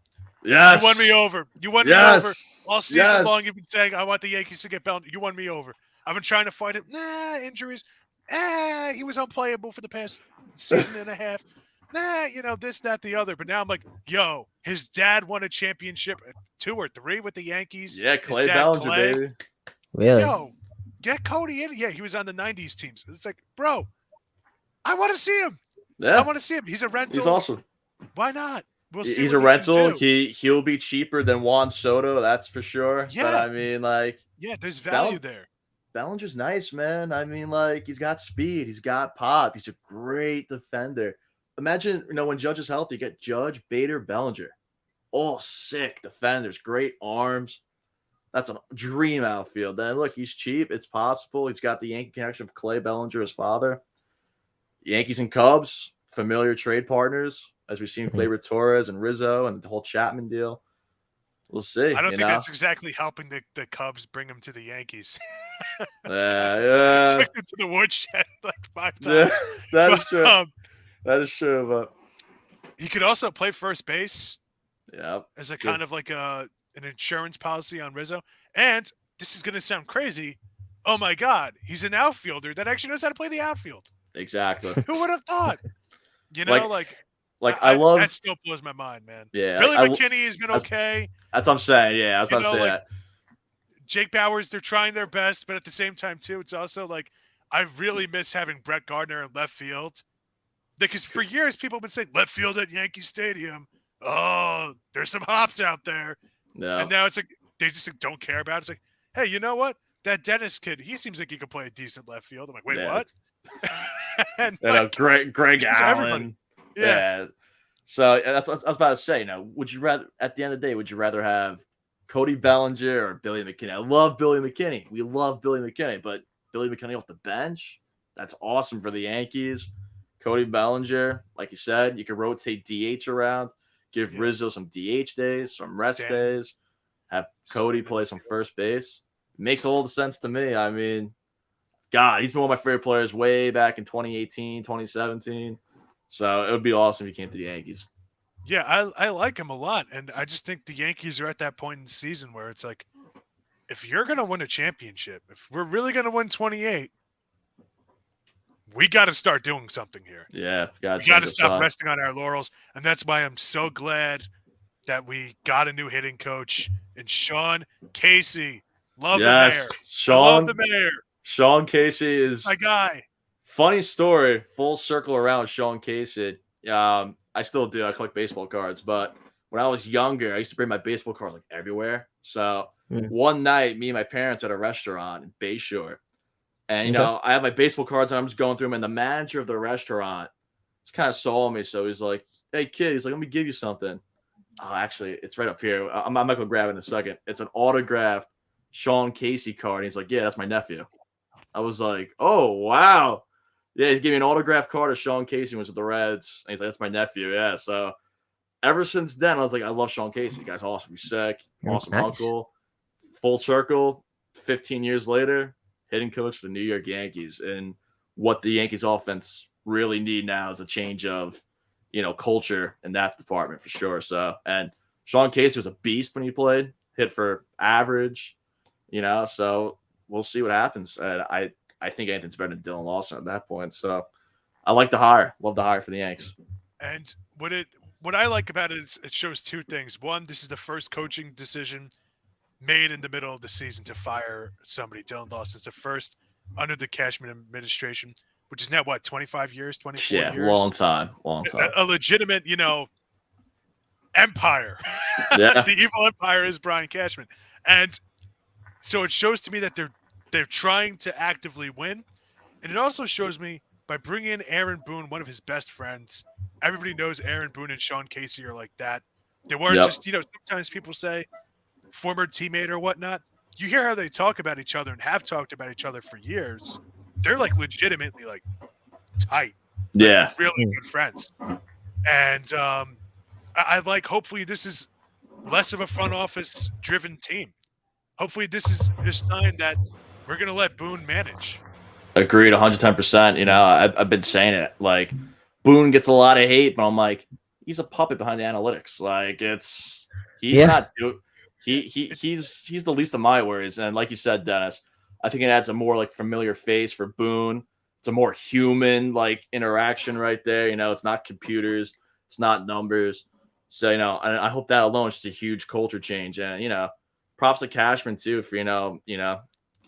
Yes.
You won me over. You won me over. All season long, you've been saying, I want the Yankees to get Bellinger. You won me over. I've been trying to fight him. Nah, injuries. He was unplayable for the past season and a half. Nah, this, that, the other. But now I'm like, yo, his dad won a championship, 2 or 3 with the Yankees.
Yeah,
His
Clay
dad,
Bellinger,
Clay.
baby.
Really?
Yo, get Cody in. Yeah, he was on the 90s teams. It's like, bro, I want to see him.
Yeah,
I want to see him. He's a rental.
he's awesome.
Why not? We'll see
He's
what
a
he can
rental.
do.
He'll be cheaper than Juan Soto, that's for sure. But
Yeah.
I mean, like,
Yeah, there's value there.
Bellinger's nice, man. I mean, like, he's got speed, he's got pop, he's a great defender. Imagine, when Judge is healthy, you get Judge, Bader, Bellinger. All sick defenders, great arms. That's a dream outfield. Then look, he's cheap. It's possible. He's got the Yankee connection of Clay Bellinger, his father. Yankees and Cubs, familiar trade partners, as we've seen Gleyber Torres and Rizzo and the whole Chapman deal. We'll see.
I don't think that's exactly helping the Cubs bring him to the Yankees.
Yeah.
Took him to the woodshed like 5 times.
Yeah, that is true. That is true. But
he could also play first base.
Yeah.
As a kind of like an insurance policy on Rizzo. And this is going to sound crazy. Oh my God, he's an outfielder that actually knows how to play the outfield.
Exactly.
Who would have thought?
I love
that. Still blows my mind, man.
Yeah,
Billy McKinney has been okay.
That's what I'm saying. Yeah, I was about to say that.
Jake Bauers, they're trying their best, but at the same time too, it's also like I really miss having Brett Gardner in left field. Because for years people have been saying left field at Yankee Stadium. Oh, there's some hops out there.
No.
And now it's like they just don't care about it. It's like, hey, you know what? That Dennis kid, he seems like he could play a decent left field. I'm like, wait, what?
And Greg Allen.
Yeah.
So that's what I was about to say. Would you rather, at the end of the day, would you rather have Cody Bellinger or Billy McKinney? I love Billy McKinney. We love Billy McKinney, but Billy McKinney off the bench, that's awesome for the Yankees. Cody Bellinger, like you said, you can rotate DH around, give Rizzo some DH days, some rest days, have Cody play some first base. It makes all the sense to me. I mean, God, he's been one of my favorite players way back in 2018, 2017. So it would be awesome if he came to the Yankees.
Yeah, I like him a lot. And I just think the Yankees are at that point in the season where it's like, if you're going to win a championship, if we're really going to win 28, we got to start doing something here.
Yeah.
We got to stop resting on our laurels. And that's why I'm so glad that we got a new hitting coach in Sean Casey. Love the mayor. Love the mayor.
Sean Casey is
my guy.
Funny story, full circle around Sean Casey. I still do. I collect baseball cards. But when I was younger, I used to bring my baseball cards like everywhere. So one night, me and my parents at a restaurant in Bayshore. And, I have my baseball cards, and I'm just going through them. And the manager of the restaurant just kind of saw me. So he's like, hey, kid, he's like, let me give you something. Oh, actually, it's right up here. I'm going to grab it in a second. It's an autographed Sean Casey card. And he's like, yeah, that's my nephew. I was like, oh, wow. Yeah, he gave me an autographed card of Sean Casey, was with the Reds. And he's like, that's my nephew. Yeah. So ever since then, I was like, I love Sean Casey. The guy's awesome. He's sick. Awesome uncle. Full circle. 15 years later, hitting coach for the New York Yankees. And what the Yankees offense really need now is a change of, culture in that department for sure. So, and Sean Casey was a beast when he played, hit for average, so we'll see what happens. And I think anything's better than Dylan Lawson at that point. So I like the hire. Love the hire for the Yanks.
And what I like about it is it shows two things. One, this is the first coaching decision made in the middle of the season to fire somebody. Dylan Lawson's the first under the Cashman administration, which is now 25 years, 24 years.
Yeah, long time.
A legitimate, empire.
Yeah.
The evil empire is Brian Cashman. And so it shows to me that they're trying to actively win. And it also shows me by bringing in Aaron Boone, one of his best friends. Everybody knows Aaron Boone and Sean Casey are like that. They weren't just, sometimes people say former teammate or whatnot. You hear how they talk about each other and have talked about each other for years. They're like legitimately like tight.
Yeah.
Like, really good friends. And I like, hopefully this is less of a front office driven team. Hopefully this is a sign that we're going to let Boone manage.
Agreed 110%. I've been saying it. Like, Boone gets a lot of hate, but I'm like, he's a puppet behind the analytics. Like, he's the least of my worries. And like you said, Dennis, I think it adds a more like familiar face for Boone. It's a more human like interaction right there. It's not computers, it's not numbers. So I hope that alone is just a huge culture change. And props to Cashman too for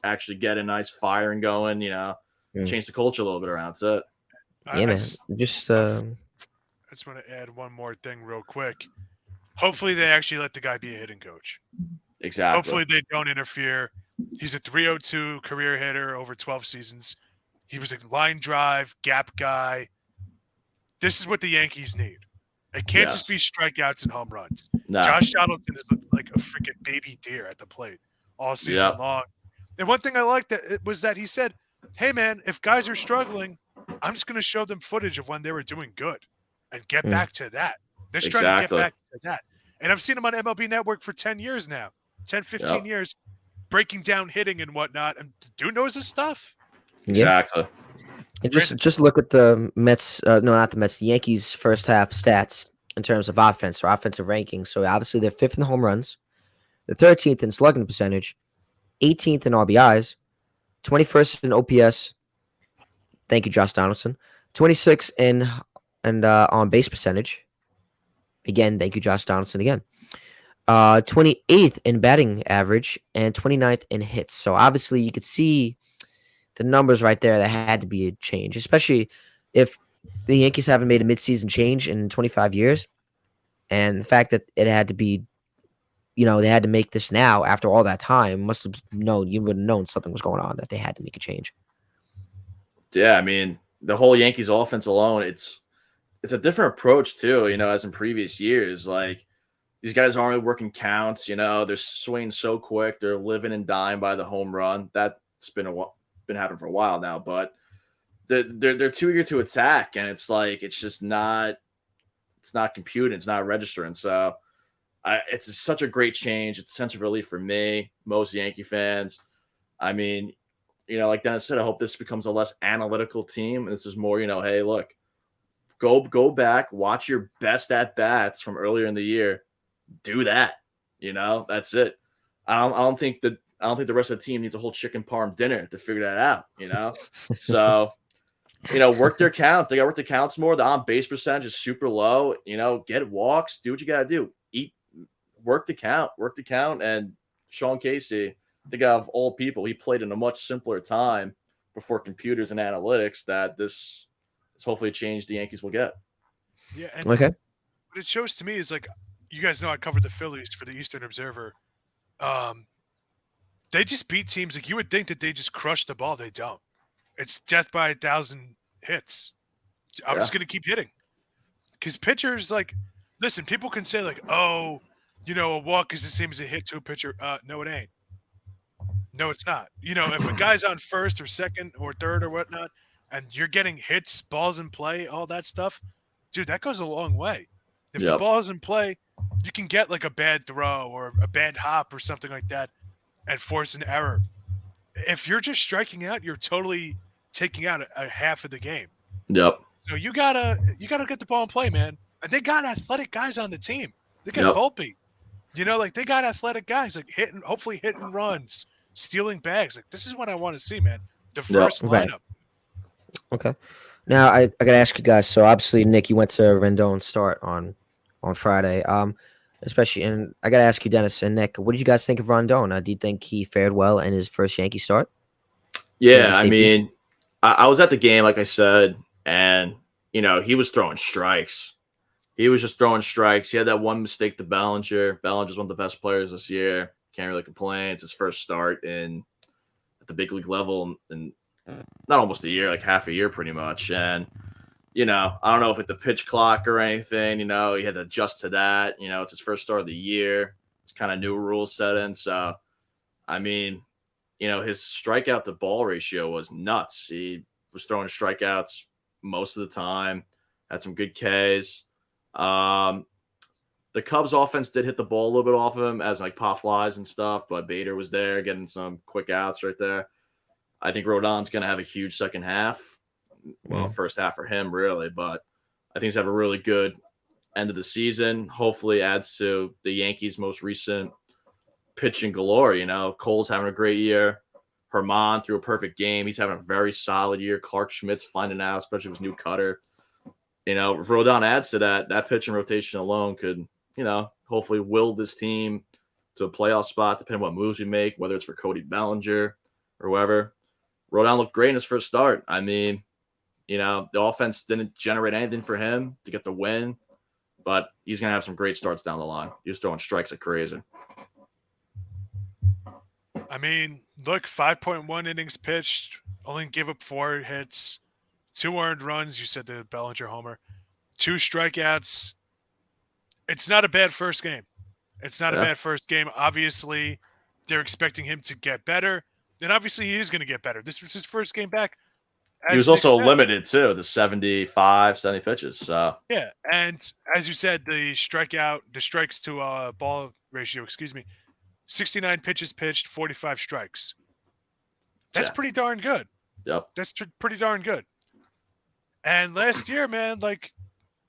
actually get a nice fire and going.
Mm.
Change the culture a little bit around. So
Yeah,
I
man.
just
Just
I just want to add one more thing real quick. Hopefully, they actually let the guy be a hitting coach.
exactly.
Hopefully, they don't interfere. He's a 302 career hitter over 12 seasons. He was a line drive, gap guy. This is what the Yankees need. It can't just
Yes.
be strikeouts and home runs.
No.
Josh Donaldson is like a freaking baby deer at the plate all season
Yep.
long. And one thing I liked was that he said, "Hey man, if guys are struggling, I'm just going to show them footage of when they were doing good and get
mm.
back to that." They're trying to get
Exactly.
back to that. And I've seen him on MLB Network for 10 years now, 10, 15
Yep.
years, breaking down hitting and whatnot. And the dude knows his stuff.
Yeah.
Exactly.
And
Brandon.
just look at the Mets. No, not the Mets. The Yankees' first half stats in terms of offense or offensive rankings. So obviously they're fifth in the home runs, the 13th in slugging percentage, 18th in RBIs, 21st in OPS. Thank you, Josh Donaldson. 26th in and on base percentage. Again, thank you, Josh Donaldson. Again, 28th in batting average and 29th in hits. So obviously you could see the numbers right there. That had to be a change, especially if the Yankees haven't made a midseason change in 25 years, and the fact that it had to be, they had to make this now after all that time must have known you would have known something was going on that they had to make a change.
Yeah, I mean, the whole Yankees offense alone, it's a different approach too, as in previous years. Like these guys aren't really working counts, they're swinging so quick, they're living and dying by the home run. That's been happening for a while now, but they're too eager to attack, and it's like it's not computing, it's not registering. So it's such a great change. It's a sense of relief for me, most Yankee fans. I mean, like Dennis said, I hope this becomes a less analytical team. And this is more, hey, look, go back, watch your best at bats from earlier in the year. Do that. That's it. I don't think the rest of the team needs a whole chicken parm dinner to figure that out. So, work their counts. They got to work the counts more. The on base percentage is super low. Get walks, do what you got to do. Work the count. And Sean Casey, I think of all people, he played in a much simpler time before computers and analytics. That this hopefully a change the Yankees will get.
Yeah. And
Okay.
what it shows to me is like, you guys know I covered the Phillies for the Eastern Observer. They just beat teams like you would think that they just crush the ball. They don't. It's death by 1,000 hits. I'm just going to keep hitting. Because pitchers, like, listen, people can say, like, oh, a walk is the same as a hit to a pitcher. No, it ain't. No, it's not. If a guy's on first or second or third or whatnot, and you're getting hits, balls in play, all that stuff, dude, that goes a long way. If the
Yep.
ball's in play, you can get like a bad throw or a bad hop or something like that and force an error. If you're just striking out, you're totally taking out a half of the game.
Yep.
So you gotta get the ball in play, man. And they got athletic guys on the team. They got
Yep.
Volpe. Like they got athletic guys like hopefully hitting runs, stealing bags. Like this is what I want to see, man. Diverse
Right.
lineup.
Okay. Now I gotta ask you guys. So obviously, Nick, you went to Rendon's start on Friday. Especially, and I gotta ask you, Dennis and Nick, what did you guys think of Rondon? Do you think he fared well in his first Yankee start?
Yeah, I mean, I was at the game, like I said, and he was throwing strikes. He was just throwing strikes. He had that one mistake to Bellinger. Bellinger's one of the best players this year. Can't really complain. It's his first start at the big league level in not almost a year, like half a year pretty much. And, I don't know if it's the pitch clock or anything, he had to adjust to that. It's his first start of the year. It's kind of new rules set in. So, I mean, his strikeout to ball ratio was nuts. He was throwing strikeouts most of the time, had some good Ks. The Cubs offense did hit the ball a little bit off of him as like pop flies and stuff, but Bader was there getting some quick outs right there. I think Rodon's going to have a huge second half. Well, first half for him, really, but I think he's have a really good end of the season. Hopefully adds to the Yankees' most recent pitching galore. Cole's having a great year. Herman threw a perfect game. He's having a very solid year. Clark Schmidt's finding out, especially with his new cutter. If Rodon adds to that pitching rotation alone could, hopefully will this team to a playoff spot, depending on what moves we make, whether it's for Cody Bellinger or whoever. Rodon looked great in his first start. I mean, the offense didn't generate anything for him to get the win, but he's going to have some great starts down the line. He was throwing strikes like crazy.
I mean, look, 5.1 innings pitched, only gave up 4 hits, 2 earned runs. You said the Bellinger homer, 2 strikeouts. It's not a bad first game. It's not a bad first game. Obviously, they're expecting him to get better, and obviously he is going to get better. This was his first game back.
He was also limited, too, to 75, 70 pitches. So
yeah, and as you said, the strikes to ball ratio, 69 pitches pitched, 45 strikes. That's pretty darn good.
Yep.
That's pretty darn good. And last year, man, like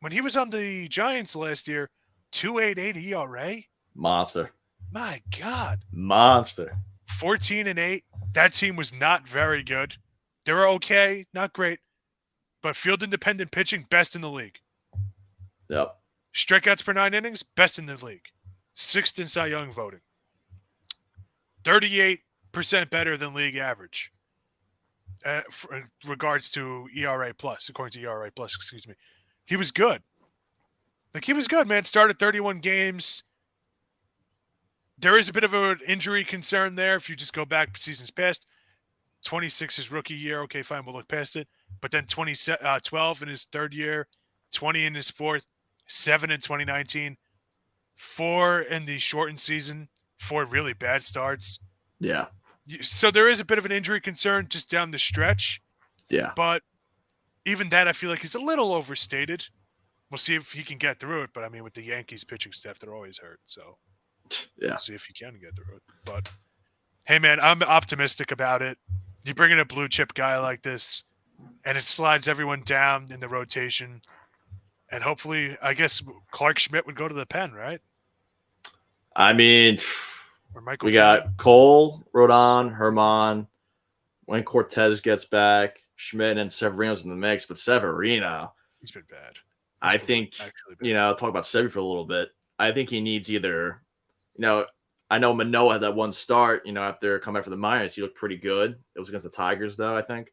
when he was on the Giants last year, 2.88 ERA.
Monster.
My God.
Monster.
14-8. That team was not very good. They were okay, not great, but field independent pitching, best in the league.
Yep.
Strikeouts per 9 innings, best in the league. 6th in Cy Young voting. 38% better than league average. In regards to ERA plus, according to ERA plus, he was good. Like, he was good, man. Started 31 games. There is a bit of an injury concern there if you just go back seasons past. 26 his rookie year. Okay, fine. We'll look past it. But then 12 in his third year, 20 in his fourth, 7 in 2019, 4 in the shortened season, 4 really bad starts.
Yeah.
So there is a bit of an injury concern just down the stretch.
Yeah.
But even that, I feel like is a little overstated. We'll see if he can get through it. But I mean, with the Yankees pitching staff, they're always hurt. So we'll see if he can get through it. But hey, man, I'm optimistic about it. You bring in a blue chip guy like this, and it slides everyone down in the rotation. And hopefully, I guess Clark Schmidt would go to the pen, right?
I mean,
we
got Cole, Rodon, Herman. When Cortez gets back, Schmidt and Severino's in the mix. But Severino,
he's been bad.
I think, talk about Sevy for a little bit. I think he needs either, I know Manoah had that one start, after coming out for the minors. He looked pretty good. It was against the Tigers, though, I think.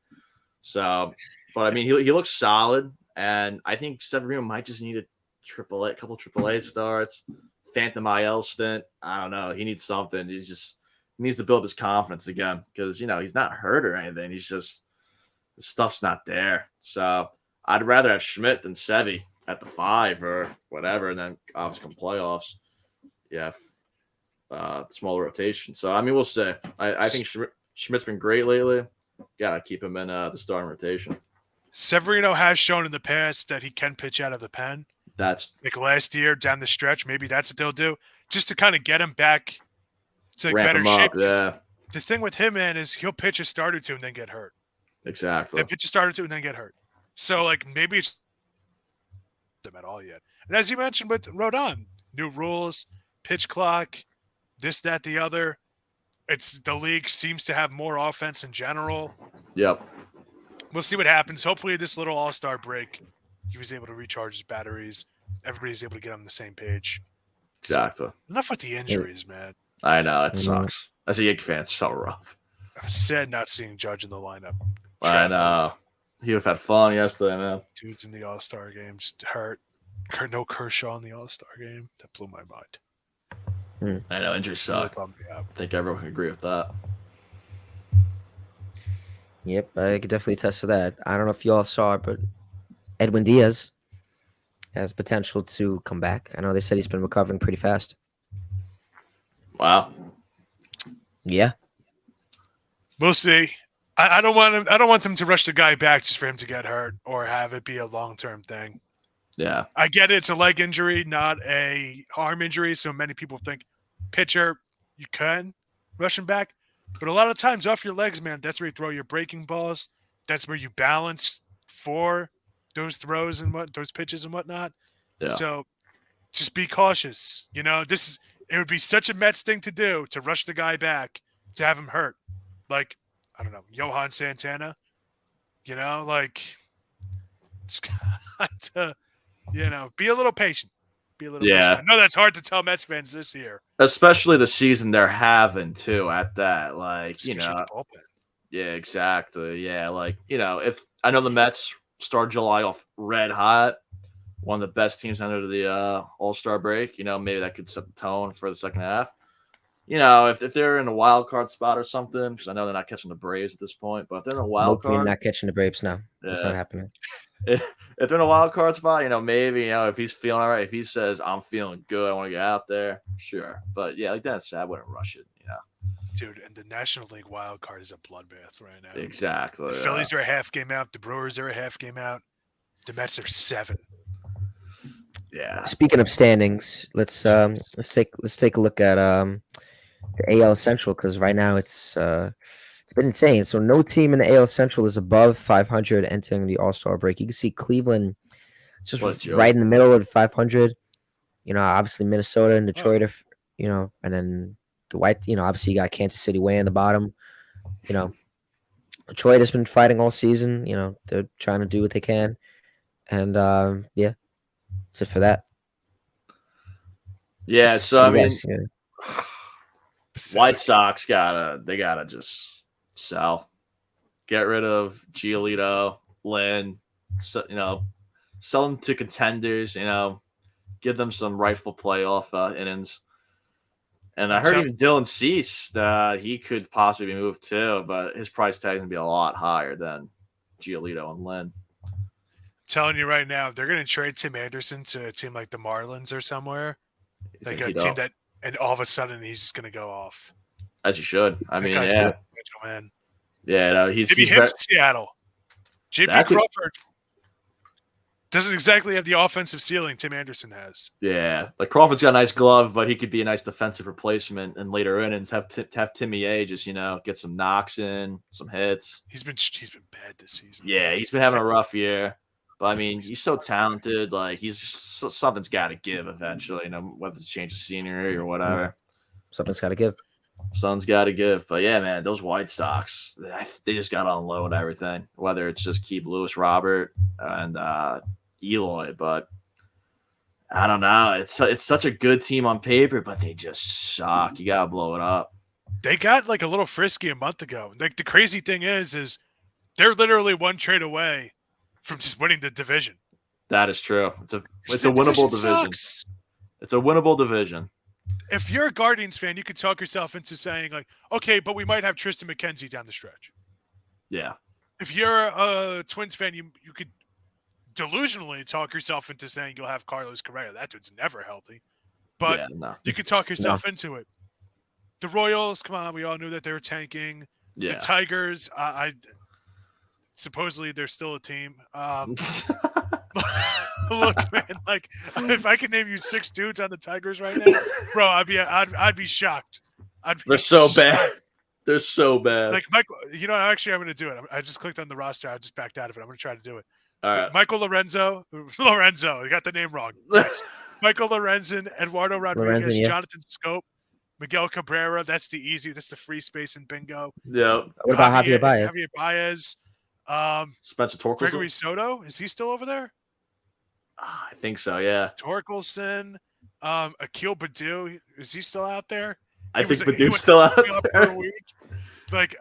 So, but I mean, he looks solid. And I think Severino might just need a couple AAA starts, Phantom IL stint. I don't know. He needs something. He needs to build his confidence again because, he's not hurt or anything. He's just, the stuff's not there. So I'd rather have Schmidt than Sevy at the 5 or whatever. And then obviously come playoffs. Yeah. Smaller rotation. So, I mean, we'll see. I think Schmidt's been great lately. Got to keep him in the starting rotation.
Severino has shown in the past that he can pitch out of the pen.
That's
like last year down the stretch. Maybe that's what they'll do just to kind of get him back to better shape.
Yeah.
The thing with him, man, is he'll pitch a start or two and then get hurt.
Exactly.
He'll pitch a start or two and then get hurt. So, like, maybe it's them at all yet. And as you mentioned with Rodon, new rules, pitch clock, this, that, the other. The league seems to have more offense in general.
Yep.
We'll see what happens. Hopefully, this little all-star break, he was able to recharge his batteries. Everybody's able to get on the same page.
Exactly.
So, enough with the injuries, man.
I know. It sucks. As a Yankee fan, it's so rough.
I'm sad not seeing Judge in the lineup.
I know. He would have had fun yesterday, man.
Dude's in the all-star game. Just hurt. No Kershaw in the all-star game. That blew my mind.
I know. Injuries suck.
Really
I think everyone can agree with that.
Yep, I could definitely attest to that. I don't know if you all saw it, but Edwin Diaz has potential to come back. I know they said he's been recovering pretty fast.
Wow.
Yeah.
We'll see. I don't want him. I don't want them to rush the guy back just for him to get hurt or have it be a long-term thing.
Yeah.
I get it. It's a leg injury, not a arm injury. So many people think pitcher, you can rush him back. But a lot of times off your legs, man, that's where you throw your breaking balls. That's where you balance for those throws and those pitches and whatnot.
Yeah.
So just be cautious. It would be such a Mets thing to do to rush the guy back to have him hurt. Like, I don't know, Johan Santana. You know, like it's got to, be a little patient. Be a little patient.
Yeah,
I know that's hard to tell Mets fans this year,
especially the season they're having too. At that, like
especially the bullpen.
yeah, exactly. Yeah, like if I know the Mets start July off red hot, one of the best teams under the All-Star break. Maybe that could set the tone for the second half. If they're in a wild card spot or something, because I know they're not catching the Braves at this point, but if they're in a wild
Nope, you're
card,
not catching the Braves now. That's not
yeah.
happening.
If they're in a wild card spot, maybe if he's feeling all right, if he says I'm feeling good, I want to get out there, sure. But yeah, like Dennis said, I wouldn't rush it.
Dude, and the National League wild card is a bloodbath right now.
Exactly.
The Phillies are a half game out. The Brewers are a half game out. The Mets are 7.
Yeah.
Speaking of standings, let's take a look at the AL Central, because right now it's been insane. So no team in the AL Central is above 500 entering the All-Star break. You can see Cleveland just
What a joke.
right in the middle of 500. Obviously Minnesota and Detroit are, and then the White. Obviously you got Kansas City way in the bottom. Detroit has been fighting all season. They're trying to do what they can, and yeah, that's it for that.
Yeah.
It's
So I mean,
yes, yeah.
White Sox gotta just sell, get rid of Giolito, Lynn, sell them to contenders. Give them some rightful playoff innings. And I heard even Dylan Cease, he could possibly be moved too, but his price tag is gonna be a lot higher than Giolito and Lynn.
Telling you right now, they're going to trade Tim Anderson to a team like the Marlins or somewhere, like a team that, and all of a sudden he's going to go off.
As you should. I mean,
guy's
yeah,
man.
yeah. No, he's
him to Seattle. JP Crawford doesn't exactly have the offensive ceiling Tim Anderson has.
Yeah, like Crawford's got a nice glove, but he could be a nice defensive replacement in later innings. Have Timmy A just get some knocks in, some hits.
He's been bad this season.
Yeah, he's been having a rough year. But I mean, he's so talented. Like something's got to give eventually. Whether it's a change of scenery or whatever.
Something's got to give.
Something's got to give. But yeah, man, those White Sox, they just got to unload everything. Whether it's just keep Lewis Robert and Eloy, but I don't know. It's such a good team on paper, but they just suck. You gotta blow it up.
They got like a little frisky a month ago. Like the crazy thing is they're literally one trade away from just winning the division.
That is true. It's a winnable division. It's a winnable division.
If you're a Guardians fan, you could talk yourself into saying like, okay, but we might have Tristan McKenzie down the stretch.
Yeah.
If you're a Twins fan, you could delusionally talk yourself into saying you'll have Carlos Correa. That dude's never healthy. But you could talk yourself into it. The Royals, come on, we all knew that they were tanking.
Yeah.
The Tigers, I supposedly they're still a team. Look, man, like if I could name you 6 dudes on the Tigers right now, bro, I'd be shocked.
They're so bad. They're so bad.
Like Michael, actually, I'm going to do it. I just clicked on the roster. I just backed out of it. I'm going to try to do it.
All right.
Michael Lorenzo, I got the name wrong. Yes. Michael Lorenzen, Eduardo Rodriguez, Jonathan Scope, Miguel Cabrera. That's the free space in bingo.
Yeah.
What about Javier Baez?
Javier Baez.
Spencer Torkelson.
Gregory Soto, is he still over there?
I think so, yeah.
Torkelson. Akil Baddoo, is he still out there?
I think Badoo's still out there.
Like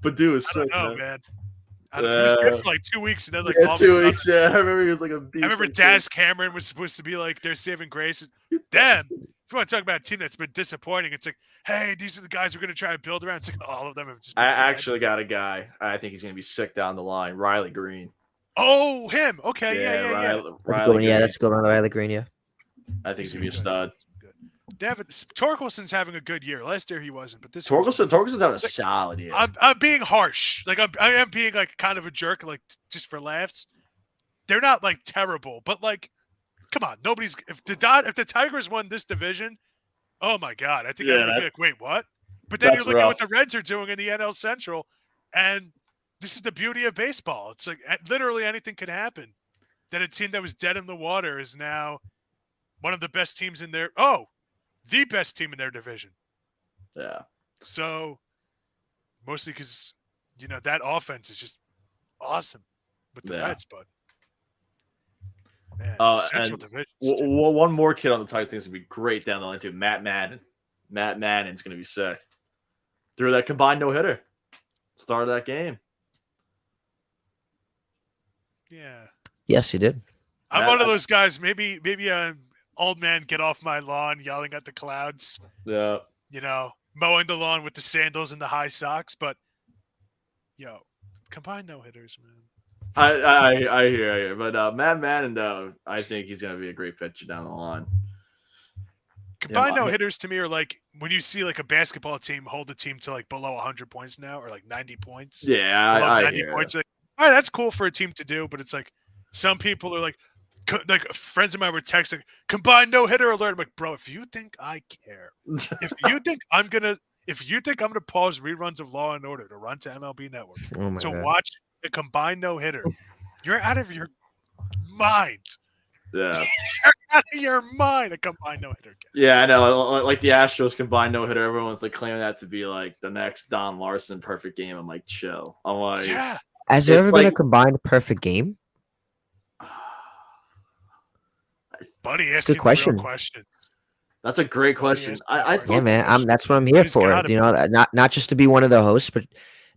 Baddoo is
sick,
man.
He was good for like 2 weeks, and then like
2 weeks. Yeah, I remember he was like a beast.
I remember Daz Cameron was supposed to be like their saving grace. Damn, if you want to talk about a team that's been disappointing, it's like, hey, these are the guys we're going to try and build around. It's like all of them have just.
I actually got a guy. I think he's going to be sick down the line. Riley Green.
Oh, him. Okay, yeah.
Riley
that's a good one. Riley Green, yeah.
I think he's going to be a stud.
Torkelson's having a good year. Last year he wasn't, but this
Torkelson's having a solid year.
I'm being harsh. Like I am being like kind of a jerk, like just for laughs. They're not like terrible, but like, come on, if the Tigers won this division, oh my god, I think I'd be like, wait, what? But then you look at what the Reds are doing in the NL Central, and this is the beauty of baseball. It's like literally anything could happen. That a team that was dead in the water is now one of the best teams in their the best team in their division.
Yeah.
So mostly because that offense is just awesome with the
Yeah.
Mets, but man, the Central
And
Division.
one more kid on the Titans is gonna be great down the line too. Matt Madden. Matt Madden's gonna be sick. Threw that combined no hitter. Started that game.
Yeah.
Yes, he did.
I'm one of those guys. Maybe old man get off my lawn yelling at the clouds.
Yeah.
Mowing the lawn with the sandals and the high socks. But combined no hitters, man.
I hear. But Matt Madden, though, I think he's gonna be a great pitcher down the line.
Combined no hitters to me are like when you see like a basketball team hold a team to like below 100 points now, or like 90 points.
Yeah, I
90
hear.
points. Like, all right, that's cool for a team to do, but it's like some people are like friends of mine were texting combined no hitter alert. I'm like, bro, if you think I care, if you think I'm gonna pause reruns of Law and Order to run to MLB Network to
God.
watch a combined no hitter, you're out of your mind.
Yeah.
You're out of your mind. A combined no hitter.
Yeah, I know. Like the Astros combined no hitter, everyone's like claiming that to be like the next Don Larson perfect game. I'm like, chill. I'm like,
yeah.
Has there ever been a combined perfect game?
Buddy, asking
good question.
Real questions.
That's a great question. I thought,
yeah, man. That's what I'm here for. Not just to be one of the hosts, but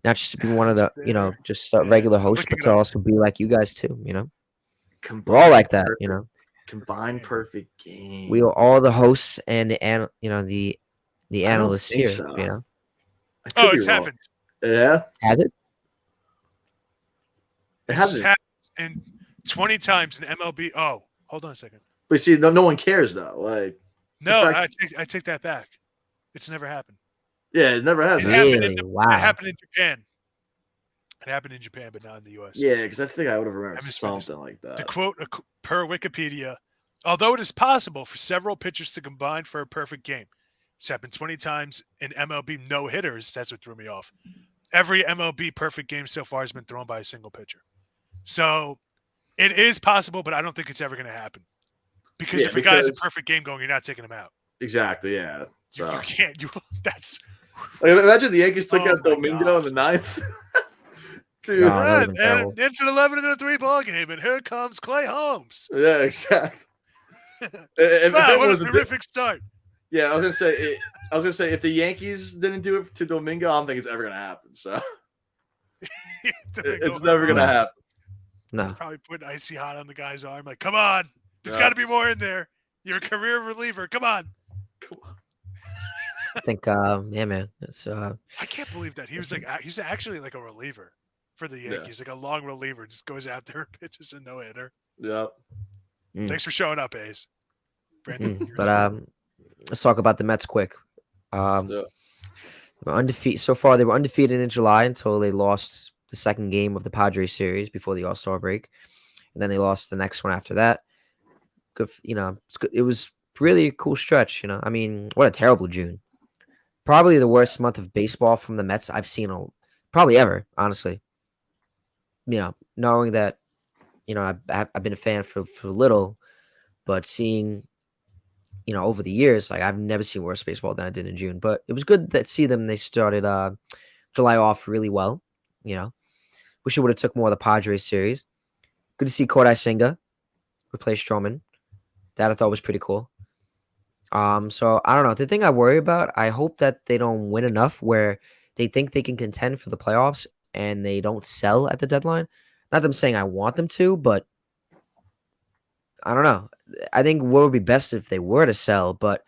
not just to be one of the just regular hosts, but to also be like you guys too. We're all like that.
Combined perfect game.
We are all the hosts and the analysts here.
So.
Oh, it's happened.
Yeah.
Has it?
It hasn't
happened in 20 times in MLB. Oh, hold on a second.
But see, no one cares though. Like,
no, I take that back. It's never happened.
Yeah, it never has.
Wow.
It happened in Japan. It happened in Japan, but not in the U.S.
Yeah, because I think I would have remembered something like that.
To quote per Wikipedia, although it is possible for several pitchers to combine for a perfect game, it's happened 20 times in MLB no hitters. That's what threw me off. Every MLB perfect game so far has been thrown by a single pitcher. So it is possible, but I don't think it's ever going to happen. Because if a guy has a perfect game going, you're not taking him out.
Exactly, yeah. So.
You can't. That's.
Like, imagine the Yankees took out Domingo in the ninth.
Dude, and it's an 11-3 ball game, and here comes Clay Holmes.
Yeah, exactly.
Wow, what a terrific start!
Yeah, I was gonna say if the Yankees didn't do it to Domingo, I don't think it's ever gonna happen. So it's never gonna happen.
No,
probably put icy hot on the guy's arm. Like, come on, there's got to be more in there. You're a career reliever. Come on.
I think, yeah, man. It's
I can't believe that he's actually like a reliever for the Yankees, like a long reliever, just goes out there and pitches a no hitter.
Yep.
Thanks for showing up, Ace. Brandon,
but let's talk about the Mets quick. Undefeated so far. They were undefeated in July until they lost the second game of the Padres series before the All-Star break, and then they lost the next one after that. Good, it was really a cool stretch. I mean, what a terrible June. Probably the worst month of baseball from the Mets I've seen probably ever, honestly. Knowing that, I've been a fan for little, but seeing, over the years, like I've never seen worse baseball than I did in June. But it was good to see them. They started July off really well. Wish it would have took more of the Padres series. Good to see Kodai Senga replace Stroman. That I thought was pretty cool. So I don't know. The thing I worry about, I hope that they don't win enough where they think they can contend for the playoffs and they don't sell at the deadline. Not them saying I want them to, but I don't know. I think what would be best if they were to sell. But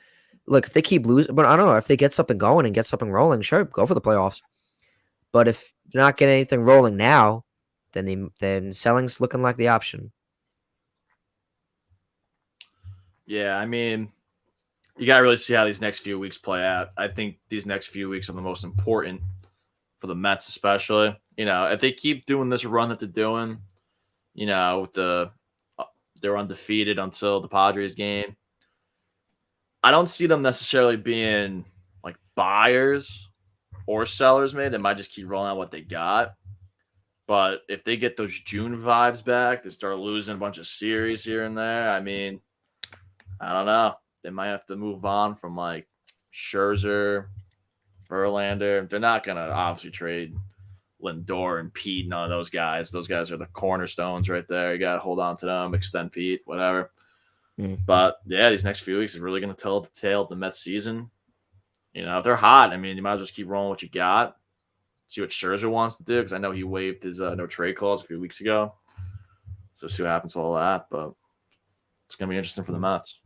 look, if they keep losing, but I don't know if they get something going and get something rolling, sure, go for the playoffs. But if you're not getting anything rolling now, then selling's looking like the option.
Yeah, I mean, you got to really see how these next few weeks play out. I think these next few weeks are the most important for the Mets, especially. If they keep doing this run that they're doing, with they're undefeated until the Padres game. I don't see them necessarily being like buyers or sellers. Maybe they might just keep rolling out what they got. But if they get those June vibes back, they start losing a bunch of series here and there. I mean, I don't know. They might have to move on from like Scherzer, Verlander. They're not gonna obviously trade Lindor and Pete, none of those guys. Those guys are the cornerstones right there. You got to hold on to them, extend Pete, whatever. But yeah, these next few weeks is really going to tell the tale of the Mets season. If they're hot, I mean, you might as well just keep rolling what you got. See what Scherzer wants to do, because I know he waived his no trade clause a few weeks ago. So see what happens to all that. But it's going to be interesting for the Mets.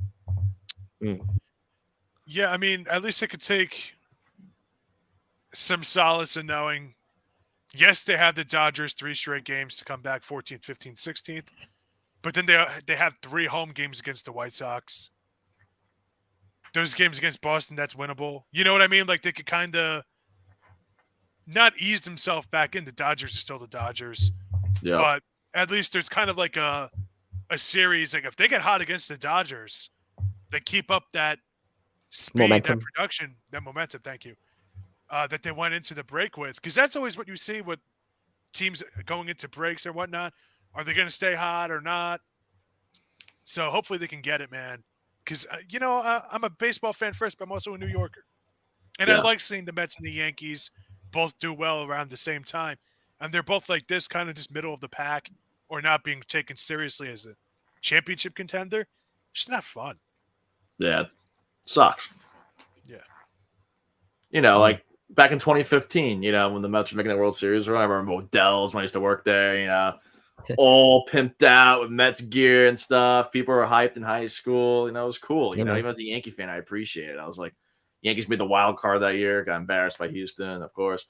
Yeah, I mean, at least I could take some solace in knowing, yes, they have the Dodgers 3 straight games to come back 14th, 15th, 16th. But then they have 3 home games against the White Sox. Those games against Boston, that's winnable. You know what I mean? Like, they could kind of not ease themselves back in. The Dodgers are still the Dodgers.
Yeah.
But at least there's kind of like a series. Like, if they get hot against the Dodgers, they keep up that speed,
Momentum.
that production, that momentum, thank you, that they went into the break with. Because that's always what you see with teams going into breaks or whatnot. Are they going to stay hot or not? So hopefully they can get it, man. Because, I'm a baseball fan first, but I'm also a New Yorker. And I like seeing the Mets and the Yankees both do well around the same time. And they're both like this, kind of just middle of the pack, or not being taken seriously as a championship contender. It's just not fun.
Yeah, it sucks.
Yeah.
Like back in 2015, when the Mets were making the World Series, I remember Odell's when I used to work there, all pimped out with Mets gear and stuff. People were hyped in high school. It was cool. Even as a Yankee fan, I appreciate it. I was like, Yankees made the wild card that year, got embarrassed by Houston, of course,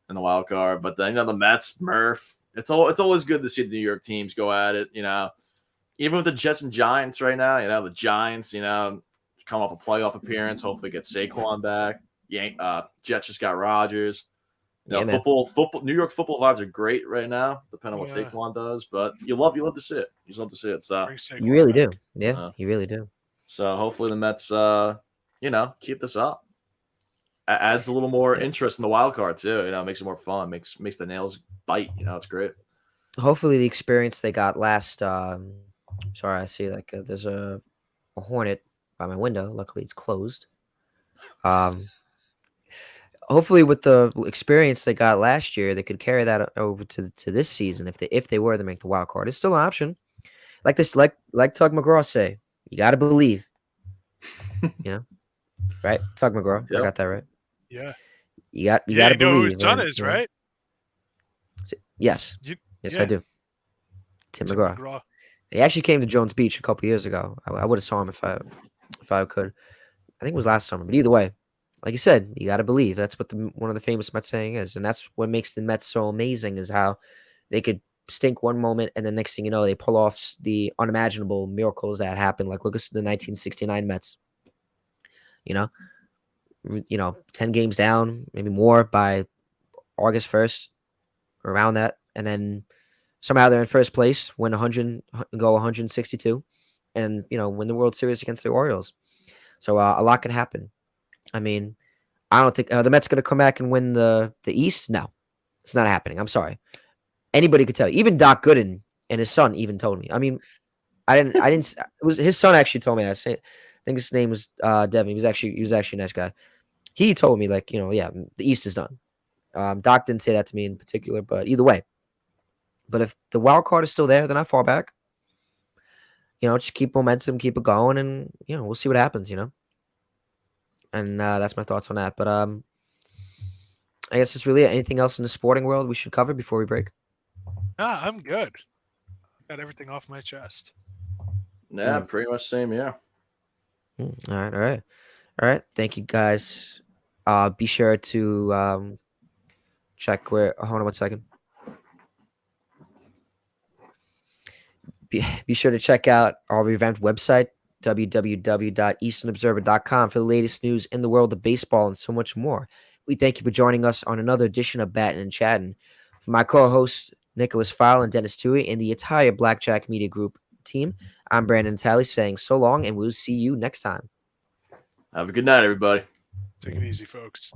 in the wild card. But then, the Mets, Murph, it's always good to see the New York teams go at it, Even with the Jets and Giants right now, the Giants, come off a playoff appearance, hopefully get Saquon back. Jets just got Rodgers. Football. New York football vibes are great right now, depending on what Saquon does. But you love to see it. You just love to see it. So
you really do. Yeah, you really do.
So hopefully the Mets, keep this up. Adds a little more interest in the wild card too. Makes it more fun. Makes the nails bite. It's great.
Hopefully the experience they got last. Sorry, I see there's a hornet by my window. Luckily, it's closed. Hopefully, with the experience they got last year, they could carry that over to this season. If they were to make the wild card, it's still an option. Like Tug McGraw say, you got to believe. Right? Tug McGraw, I got that right.
Yeah.
You got to believe.
Who his son is, right?
Yes. I do. Tim McGraw. He actually came to Jones Beach a couple years ago. I would have saw him if I could. I think it was last summer. But either way, like you said, you got to believe. That's what one of the famous Mets saying is, and that's what makes the Mets so amazing is how they could stink one moment, and the next thing you know, they pull off the unimaginable miracles that happen. Like look at the 1969 Mets. 10 games down, maybe more by August 1st, around that, and then somehow they're in first place, win 100, go 162, and win the World Series against the Orioles. So a lot can happen. I mean, I don't think the Mets going to come back and win the East. No, it's not happening. I'm sorry. Anybody could tell you. Even Doc Gooden and his son even told me. I mean, I didn't. It was his son actually told me. I think his name was Devin. He was actually a nice guy. He told me the East is done. Doc didn't say that to me in particular, but either way. But if the wild card is still there, then I fall back. Just keep momentum, keep it going, and we'll see what happens. And that's my thoughts on that. But I guess that's really it. Anything else in the sporting world we should cover before we break?
Nah, I'm good. Got everything off my chest.
Yeah, pretty much same. Yeah.
All right. Thank you, guys. Be sure to check where. Hold on 1 second. Be sure to check out our revamped website, www.easternobserver.com, for the latest news in the world of baseball and so much more. We thank you for joining us on another edition of Battin and Chattin. For my co-hosts, Nicholas Fowle and Dennis Tui, and the entire Blackjack Media Group team, I'm Brandon Talley saying so long, and we'll see you next time.
Have a good night, everybody.
Take it easy, folks.